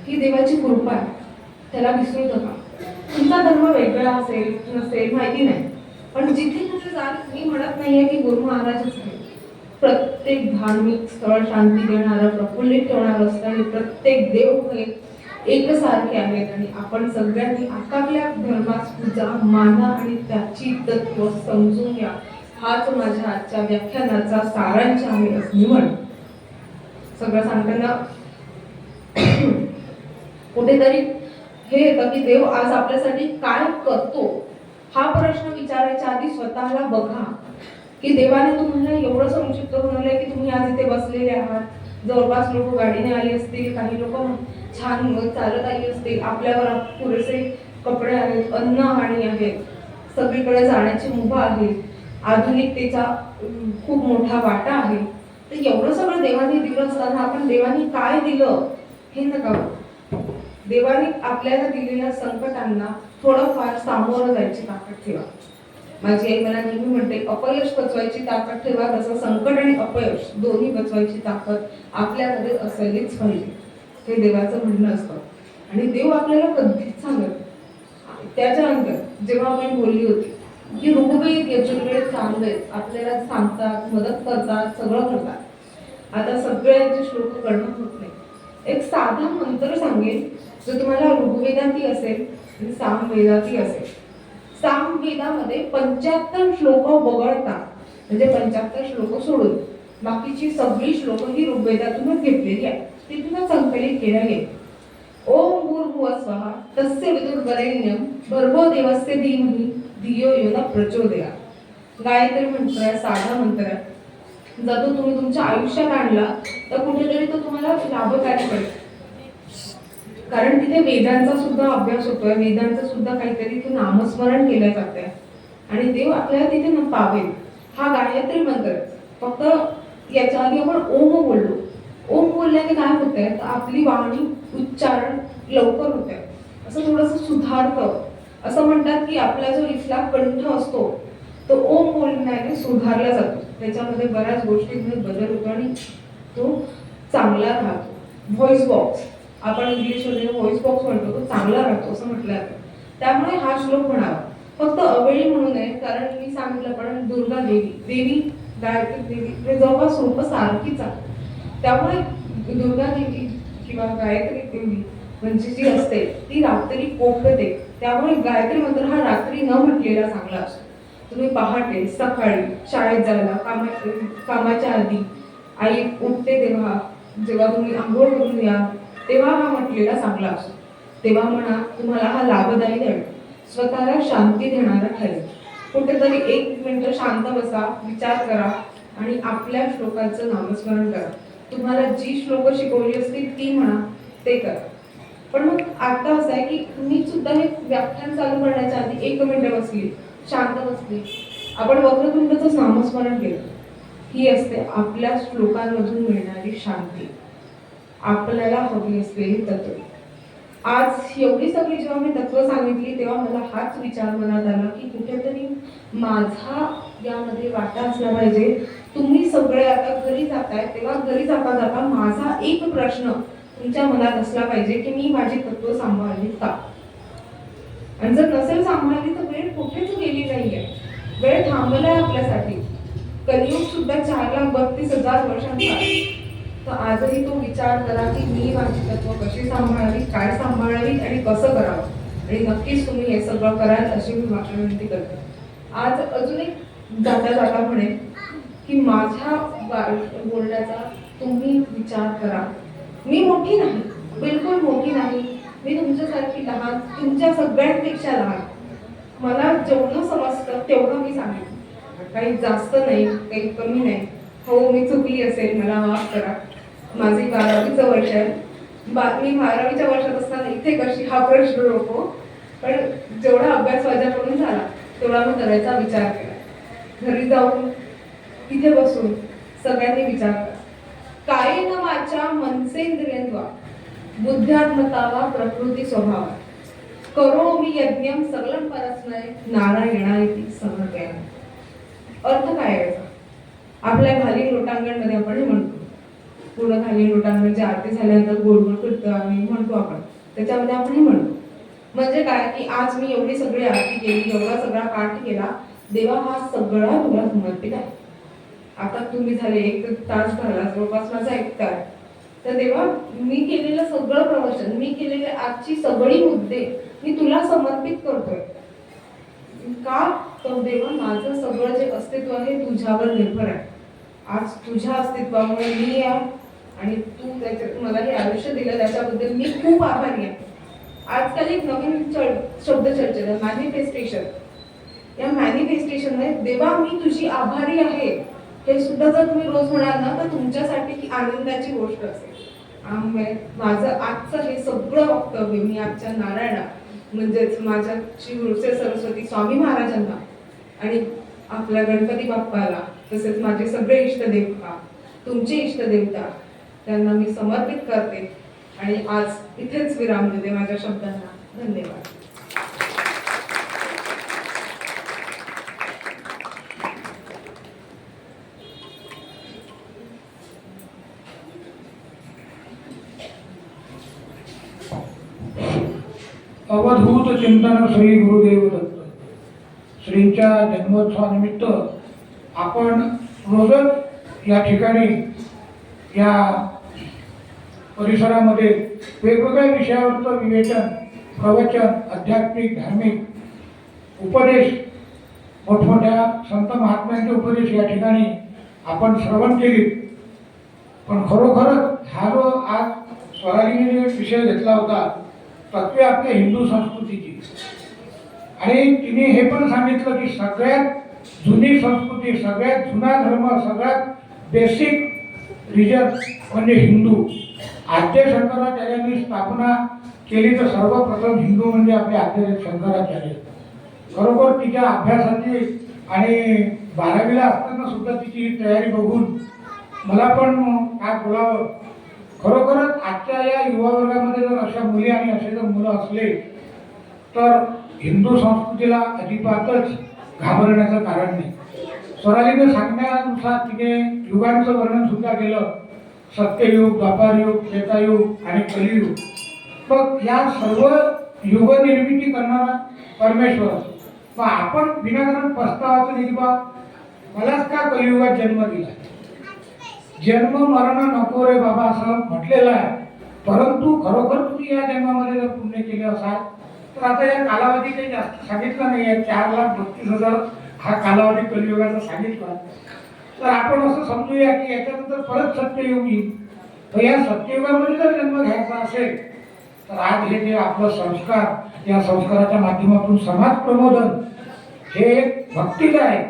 ही देवाची कृपा आहे, त्याला विसरू नका. तुमचा धर्म वेगळा असेल नसेल माहिती नाही, पण जिथे कुठे जाल मी म्हणत नाहीये की गुरु महाराजच आहे. प्रत्येक धार्मिक स्थळ शांती देणारं प्रफुल्लित ठेवणारं असतं आणि प्रत्येक देव हे एकसारखे आहेत आणि आपण सगळ्यांनी आपापल्या धर्मास पूजा माना आणि त्याची तत्व समजून घ्या. हाच माझ्या आजच्या व्याख्यानाचा सारांश आहे असं मी म्हणतो. सगळं सांगताना कुठेतरी हे येतं की देव आज आपल्यासाठी काय करतो हा प्रश्न विचारायच्या आधी स्वतःला बघा की देवाने तुम्हाला एवढं संक्षिप्त बनवलंय की तुम्ही आज इथे बसलेले आहात. जवळपास लोक गाडीने आली असतील, काही लोक छान चालत आली असतील, आपल्यावर पुरेसे कपडे आहेत, अन्न आणि आहेत, सगळीकडे जाण्याची मुभा आहे, आधुनिकतेचा खूप मोठा वाटा आहे. तर एवढं सगळं देवाने दिलं असताना आपण देवाने काय दिलं हे नका. देवाने आपल्याला दिलेल्या संकटांना थोडंफार सामोरं जायची ताकद ठेवा. माझी आई मला नेहमी म्हणते अपयश पचवायची ताकद ठेवा, तसं संकट आणि अपयश दोन्ही पचवायची ताकद आपल्यामध्ये असायलाच पाहिजे, हे देवाचं म्हणणं असतं. आणि देव आपल्याला कधीच सांगत. त्याच्यानंतर जेव्हा आपण बोलली होती की ऋग्वेद यजुर्वेद सामवेद आपल्याला सांगतात, मदत करतात, सगळं करतात. आता सगळ्यांचे श्लोक करणं होत नाही. एक साधा मंत्र सांगेल जो तुम्हाला ऋग्वेदातही असेल आणि सामवेदातही असेल. सामवेदामध्ये 75 श्लोक वगळता, म्हणजे 75 श्लोक सोडून बाकीची सगळी श्लोक ही ऋग्वेदातूनच घेतलेली आहेत, तिथूनच संकलित केल्या गेली. ओम भूर्भुवः स्वः तस्य विदुर्वरेण्यं भर्गो देवस्य धीमहि धियो यो न प्रचोदयात्. गायत्री मंत्र आहे, साधा मंत्र आहे. जर तो तुम्ही तुमच्या आयुष्यात आणला तर कुठेतरी तो तुम्हाला लाभकारी पडेल, कारण तिथे वेदांचा सुद्धा अभ्यास होतोय, वेदांचं सुद्धा काहीतरी तिथे नामस्मरण केलं जातंय आणि देव आपल्याला तिथे न पावेल. हा गायत्री मंत्र. फक्त याच्या आधी आपण ओम बोललो. ओम बोलल्याने काय होतंय तर आपली वाणी उच्चारण लवकर होत आहे, असं थोडंसं सुधारतं. असं म्हणतात की आपला जो इथला कंठ असतो तो ओम बोलण्याने सुधारला जातो, त्याच्यामध्ये बऱ्याच गोष्टींमध्ये बदल होतो आणि तो चांगला राहतो. व्हॉइस बॉक्स आपण इंग्लिशमध्ये व्हॉइस बॉक्स म्हणतो, तो चांगला राहतो असं म्हटलं जातं. त्यामुळे हा श्लोक म्हणावा. फक्त अवेळी म्हणू नये, कारण मी सांगितलं पण दुर्गा देवी गायत्री देवी हे जवळपास रूप सारखीच आहे. त्यामुळे दुर्गा देवी किंवा गायत्री देवी म्हणजे जी असते ती रात्री कोपते. त्यामुळे गायत्री मंत्र हा रात्री न म्हटलेला चांगला असतो. तुम्ही पहाटे सकाळी शाळेत जायला कामाच्या आधी आई उठते तेव्हा, जेव्हा तुम्ही आंघोळ करून या तेव्हा हा म्हटलेला चांगला असतो. तेव्हा म्हणा, तुम्हाला हा लाभदायी ठरेल, स्वतःला शांती देणारा ठरेल. कुठेतरी 1 मिनिट शांत बसा, विचार करा आणि आपल्या श्लोकांचं नामस्मरण करा. तुम्हाला जी श्लोक शिकवली असतील ती म्हणा, ते करा. पण मग आता असं आहे की मी सुद्धा हे व्याख्यान चालू करण्याच्या आधी 1 मिनिट बसली, शांत बसली, आपण वक्रतुंडचं नामस्मरण केलं. ही असते आपल्या श्लोकांमधून मिळणारी शांती, आपल्याला हवी असलेली तत्व. आज एवढी सगळी जेव्हा मी तत्व सांगितली तेव्हा मला हाच विचार मनात आला की कुठेतरी माझा यामध्ये वाटा असला पाहिजे. तुम्ही सगळे आता घरी जाताय तेव्हा घरी जाता जाता माझा एक प्रश्न तुमच्या मनात असला पाहिजे की मी माझी तत्व सांभाळली का? आणि जर नसेल सांभाळली तर वेळ कुठेच गेली नाहीये, वेळ थांबलाय आपल्यासाठी. कलियुग सुद्धा 4,32,000 वर्षांचा आहे. तर आजही तो विचार करा की मी माझी तत्व कशी सांभाळावी, काय सांभाळावी आणि कसं करावं. आणि नक्कीच तुम्ही हे सगळं कराल अशी मी विनंती करते. आज अजून एक जाता जाता म्हणेन की माझ्या बोलण्याचा तुम्ही विचार करा. मी मोठी नाही, बिलकुल मोठी नाही, मी तुमच्यासारखी लहान, तुमच्या सगळ्यांपेक्षा लहान. मला जेवढं समजतं तेवढं मी सांगेन, काही जास्त नाही, काही कमी नाही. हो, मी चुकली असेल, मला माफ करा. माझी 12वीचं वर्ष आहे. मी 12वीच्या वर्षात असताना इथे कशी हा प्रश्न नको, पण जेवढा अभ्यास माझ्याकडून झाला तेवढा मी करायचा विचार केला. घरी जाऊन इथे बसून सगळ्यांनी विचार करा. कायेन वाचा मनसेंद्रियेंद्वा बुद्ध्यात्मतावा प्रकृती स्वभाव करो मी यज्ञम सगळं परस्मय नारायणायती समर्पयामि. अर्थ काय आहे याचा? आपल्या खाली लोटांगणमध्ये आपण हे म्हणतो, पूर्ण खाली लोटांगण जे आरती झाल्यानंतर गोल गोल फिरतं आणि म्हणतो आपण, त्याच्यामध्ये आपण हे म्हणतो. म्हणजे काय की आज मी एवढी सगळी आरती केली, एवढा सगळा पाठ केला, देवा हा सगळा तुला समर्पित आहे. आता तुम्ही झाले 1 तास झाला, जवळपास माझा 1 तास. तर देवा मी केलेलं सगळं प्रवचन, मी केलेले आजची सगळी मुद्दे मी तुला समर्पित करतोय. का? तर देवा माझं सगळं जे अस्तित्व आहे तुझ्यावर निर्भर आहे. आज तुझ्या अस्तित्वामुळे मी आहे आणि तू मला हे आयुष्य दिलं त्याच्याबद्दल मी खूप आभारी आहे. आजकाल एक नवीन शब्द चर्चेत आहे, मॅनिफेस्टेशन. या मॅनिफेस्टेशन मध्ये देवा मी तुझी आभारी आहे हे सुद्धा जर तुम्ही रोज म्हणाल ना तर तुमच्यासाठी ही आनंदाची गोष्ट असेल. माझं आजचं हे सगळं वक्तव्य मी आजच्या नारायणा म्हणजेच माझ्या श्री गुरुचे सरस्वती स्वामी महाराजांना आणि आपल्या गणपती बाप्पाला, तसेच माझे सगळे इष्टदेवता, तुमचे इष्टदेवता, त्यांना मी समर्पित करते आणि आज इथेच विराम देते माझ्या शब्दांना. धन्यवाद. अवधूत चिंतन श्री गुरुदेव दत्त. श्रींच्या जन्मोत्सवानिमित्त आपण रोजच या ठिकाणी या परिसरामध्ये वेगवेगळ्या विषयावरचं विवेचन, प्रवचन, आध्यात्मिक, धार्मिक उपदेश, मोठमोठ्या संत महात्म्यांचे उपदेश या ठिकाणी आपण श्रवण केले. पण खरोखरच हा जो आज स्वरालीने विषय घेतला होता तत्वे आपल्या हिंदू संस्कृतीची, आणि तिने हे पण सांगितलं की सगळ्यात जुनी संस्कृती, सगळ्यात जुना धर्म, सगळ्यात बेसिक रिजन म्हणजे हिंदू. आद्य शंकराचार्यांनी स्थापना केली तर सर्वप्रथम हिंदू म्हणजे आपले आद्य शंकराचार्य. खरोखर तिच्या अभ्यासाची आणि 12वीला असताना सुद्धा तिची ही तयारी बघून मला पण काय बोलावं. खरोखरच आजच्या या युवा वर्गामध्ये जर अशा मुली आणि असे जर मुलं असले तर हिंदू संस्कृतीला अजिबातच घाबरण्याचं कारण नाही. स्वरालीने सांगण्यानुसार तिने युगांचं वर्णन सुद्धा केलं, सत्ययुग, द्वापारयुग, त्रेतायुग आणि कलियुग. मग या सर्व युग निर्मिती करणारा परमेश्वर. मग आपण विनाकारण पस्तावाचं निर्वा, मलाच का कलियुगात जन्म दिला, जन्म मरण नको रे बाबा असं म्हटलेलं आहे. परंतु खरोखर तुम्ही या जन्मामध्ये जर पुण्य केले असाल तर आता या कालावधी काही जास्त सांगितला नाही आहे, 4,32,000 हा कालावधी कलियुगाचा सांगितला. तर आपण असं समजूया की याच्यानंतर परत सत्ययुग येईल. तर या सत्ययुगामध्ये जर जन्म घ्यायचा असेल तर आज हे जे आपलं संस्कार, या संस्काराच्या माध्यमातून समाज प्रबोधन हे एक भक्तीच आहे.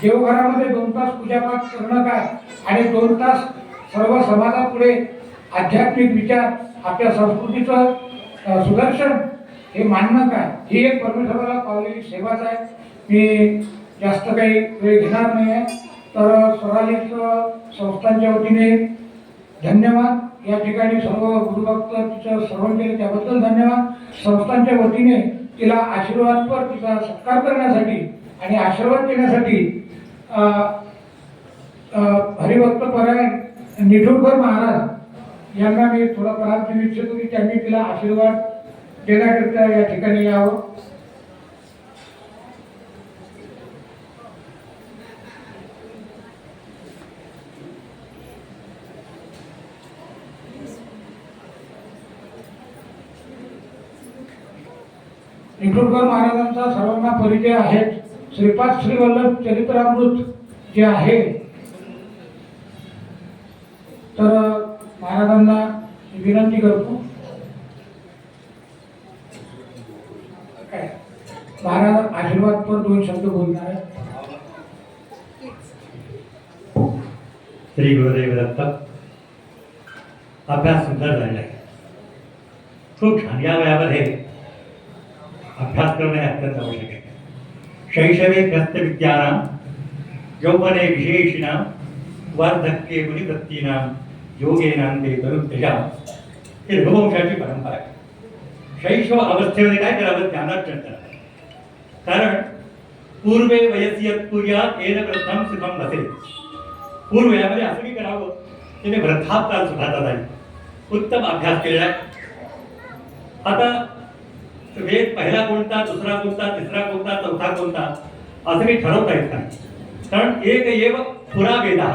देवघरामध्ये 2 तास पूजापाठ करणं काय आणि 2 तास सर्व समाजापुढे आध्यात्मिक विचार आपल्या संस्कृतीचं सुदर्शन हे मानणं काय ही एक परमेश्वराला पावलेली सेवाच आहे. मी जास्त काही वेळ घेणार नाही आहे. तर स्वरालिक संस्थांच्या वतीने धन्यवाद. या ठिकाणी सर्व गुरुभक्त तिचं श्रवण केले त्याबद्दल धन्यवाद. संस्थांच्या वतीने तिला आशीर्वादपर तिचा सत्कार करण्यासाठी आणि आशीर्वाद देण्यासाठी हरिभक्त परायण निठुरकर महाराज यांना मी थोडा प्रहार देऊ इच्छितो की त्यांनी तिला आशीर्वाद देण्याकरिता या ठिकाणी यावं. निठुरकर महाराजांचा सर्वांना परिचय आहे. श्रीपाद श्रीवल्लभ चरित्रामृत जे आहे तर महाराजांना विनंती करतो. काय महाराज आशीर्वाद पर 2 शब्द बोलणार आहे. श्री गुरुदेव दत्त. अभ्यास सुंदर झालेला आहे. खूप छान. या वयामध्ये अभ्यास करणे अत्यंत आवश्यक आहे. शैशवे ग्रस्त विद्यानां यौवने विशेषिणां वार्धक्ये मुनिवृत्तीनां योगेनांते तरुतेजां ही रघुवंशाची परंपरा आहे. शैशव अवस्थेमध्ये काय करावं? ध्यानार्चन करावं. कारण पूर्वे वयसी यत्कुर्यात् येन वृद्धं सुखं भवेत्. पूर्व वयामध्ये असं की करावं त्याने वृद्धापकाळ सुखाचा जाईल. उत्तम अभ्यास केलेला आहे. आता वेद पहिला कोणता, दुसरा कोणता, तिसरा कोणता, चौथा कोणता असं काही ठरवता येत नाही. कारण एक एव पुरा वेदा,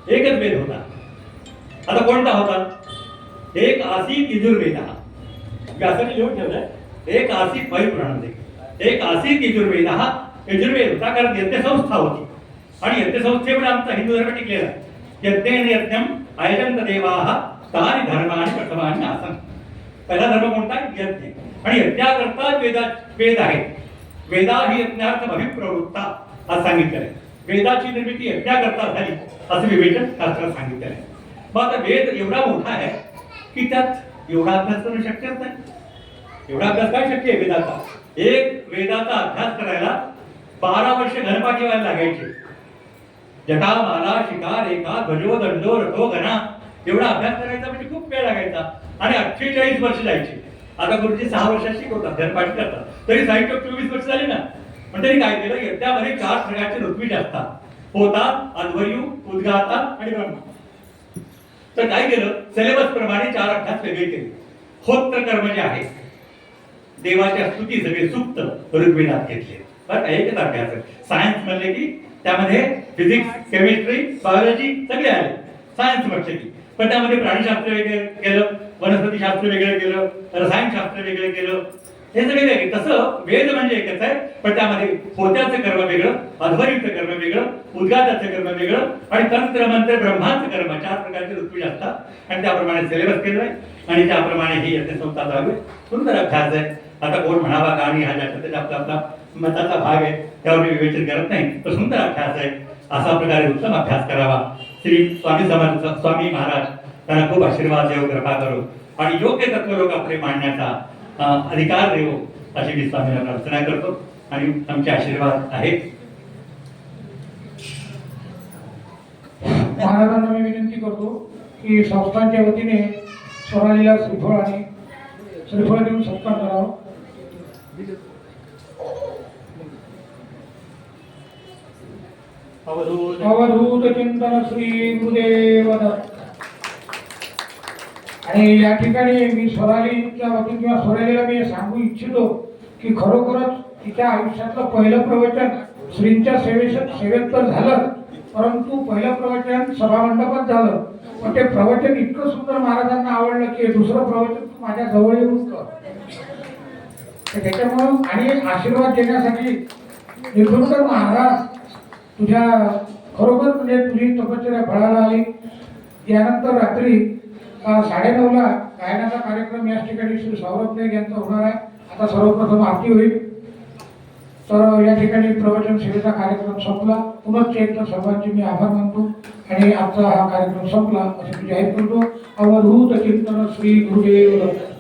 एकच वेद होता. आता कोणता होता? एक आसी यजुर्वेदा. व्यासाने लिहून ठेवलंय एक आसी परिपुराणामध्ये एक आसी यजुर्वेदा हा यजुर्वेद होता. कारण यज्ञसंस्था होती आणि यज्ञसंस्थेमुळे आमचा हिंदू धर्म टिकलेला. यज्ञेन यज्ञम आयजंत देवाः तानि धर्माणि प्रथमानि आसन्. पहिला धर्म कोणता? यज्ञ. आणि यज्ञाकरता वेद आहे. वेदा ही यज्ञार्थ अभिप्रवृत्ता असं सांगितलेलं आहे. वेदाची निर्मिती यज्ञाकरता झाली असं विवेचन शास्त्रात सांगितलेलं आहे. मग आता वेद एवढा मोठा आहे की त्यात एवढा अभ्यास करणं शक्यच नाही. एवढा अभ्यास काय शक्य आहे वेदाचा? एक वेदाचा अभ्यास करायला 12 वर्ष घनपाठी व्हायला लागायचे. जटा माला शिखा रेखा ध्वजो दंडो रथो घना एवढा अभ्यास करायचा म्हणजे खूप वेळ लागायचा आणि 48 वर्ष जायची. आता गुरुजी 6 वर्षात शिकवतात, घनपाठी करतात, तरी साहित्य 24 वर्ष झाली ना. पण तरी काय केलं? यज्ञामध्ये 4 प्रकारचे ऋत्विज असतात: होता, अध्वर्यू, उद्गाता आणि ब्रह्मा. तर काय केलं? सिलेबस प्रमाणे 4 अभ्यास वेगळे केले. होत्र कर्म जे आहे देवाच्या स्तुती सगळे सुक्त ऋग्वेदात घेतले. बरं एकच अभ्यास आहे. सायन्स म्हणले की त्यामध्ये फिजिक्स, केमिस्ट्री, बायोलॉजी सगळे आले. सायन्स म्हटले की पण त्यामध्ये प्राणीशास्त्र वेगळं केलं, वनस्पतीशास्त्र वेगळं केलं, रसायनशास्त्र वेगळं केलं, हे सगळे वेगळे. तसं वेद म्हणजे एकच आहे पण त्यामध्ये होत्याचं कर्म वेगळं, अध्वर्यूचं कर्म वेगळं, उद्गाताचं कर्म वेगळं आणि तंत्र मंत्र ब्रह्माचं कर्म 4 प्रकारचे ऋत्विज असतात आणि त्याप्रमाणे सिलेबस केलं आहे आणि त्याप्रमाणे ही यज्ञसंस्था चालू आहे. सुंदर अभ्यास आहे. आता कोण म्हणावा का आणि हा ज्याच्यात आपला आपला मताचा भाग आहे त्यावर मी विवेचन करत नाही. तो सुंदर अभ्यास आहे. अशा प्रकारे उत्तम अभ्यास करावा. श्री स्वामी समर्थ स्वामी महाराज त्यांना खूप आशीर्वाद देव, कृपा करो आणि योग्य तत्वलोक आपले मांडण्याचा अधिकार देव अशी मी स्वामीला प्रार्थना करतो आणि आमचे आशीर्वाद आहेत. महाराजांना मी विनंती करतो की संस्थांच्या वतीने स्वरालीला श्रीफळ देऊन सत्कार करावा. अवधूत चिंतन श्री गुरुदेव दत्त. आणि या ठिकाणी मी स्वरालीच्या वतीने किंवा स्वरालीला मी सांगू इच्छितो की खरोखरच तिच्या आयुष्यातलं पहिलं प्रवचन श्रींच्या सेवेत तर झालं परंतु पहिलं प्रवचन सभामंडपात झालं. पण ते प्रवचन इतकं सुंदर महाराजांना आवडलं की दुसरं प्रवचन तू माझ्या जवळ येऊन कर. त्याच्यामुळं आणि आशीर्वाद देण्यासाठी निखुरकर महाराज तुझ्या खरोखर म्हणजे तुझी तपश्चर्या फळाला आली. यानंतर रात्री 9:30ला गायनाचा कार्यक्रम याच ठिकाणी श्री सौरभ नाईक यांचा होणार आहे. आता सर्वप्रथम आरती होईल. तर या ठिकाणी प्रवचन सेवेचा कार्यक्रम संपला. पुनश्च एकदा सर्वांचे मी आभार मानतो आणि आजचा हा कार्यक्रम संपला असं मी जाहीर करतो. अवधूत चिंतन श्री गुरुदेव दत्त.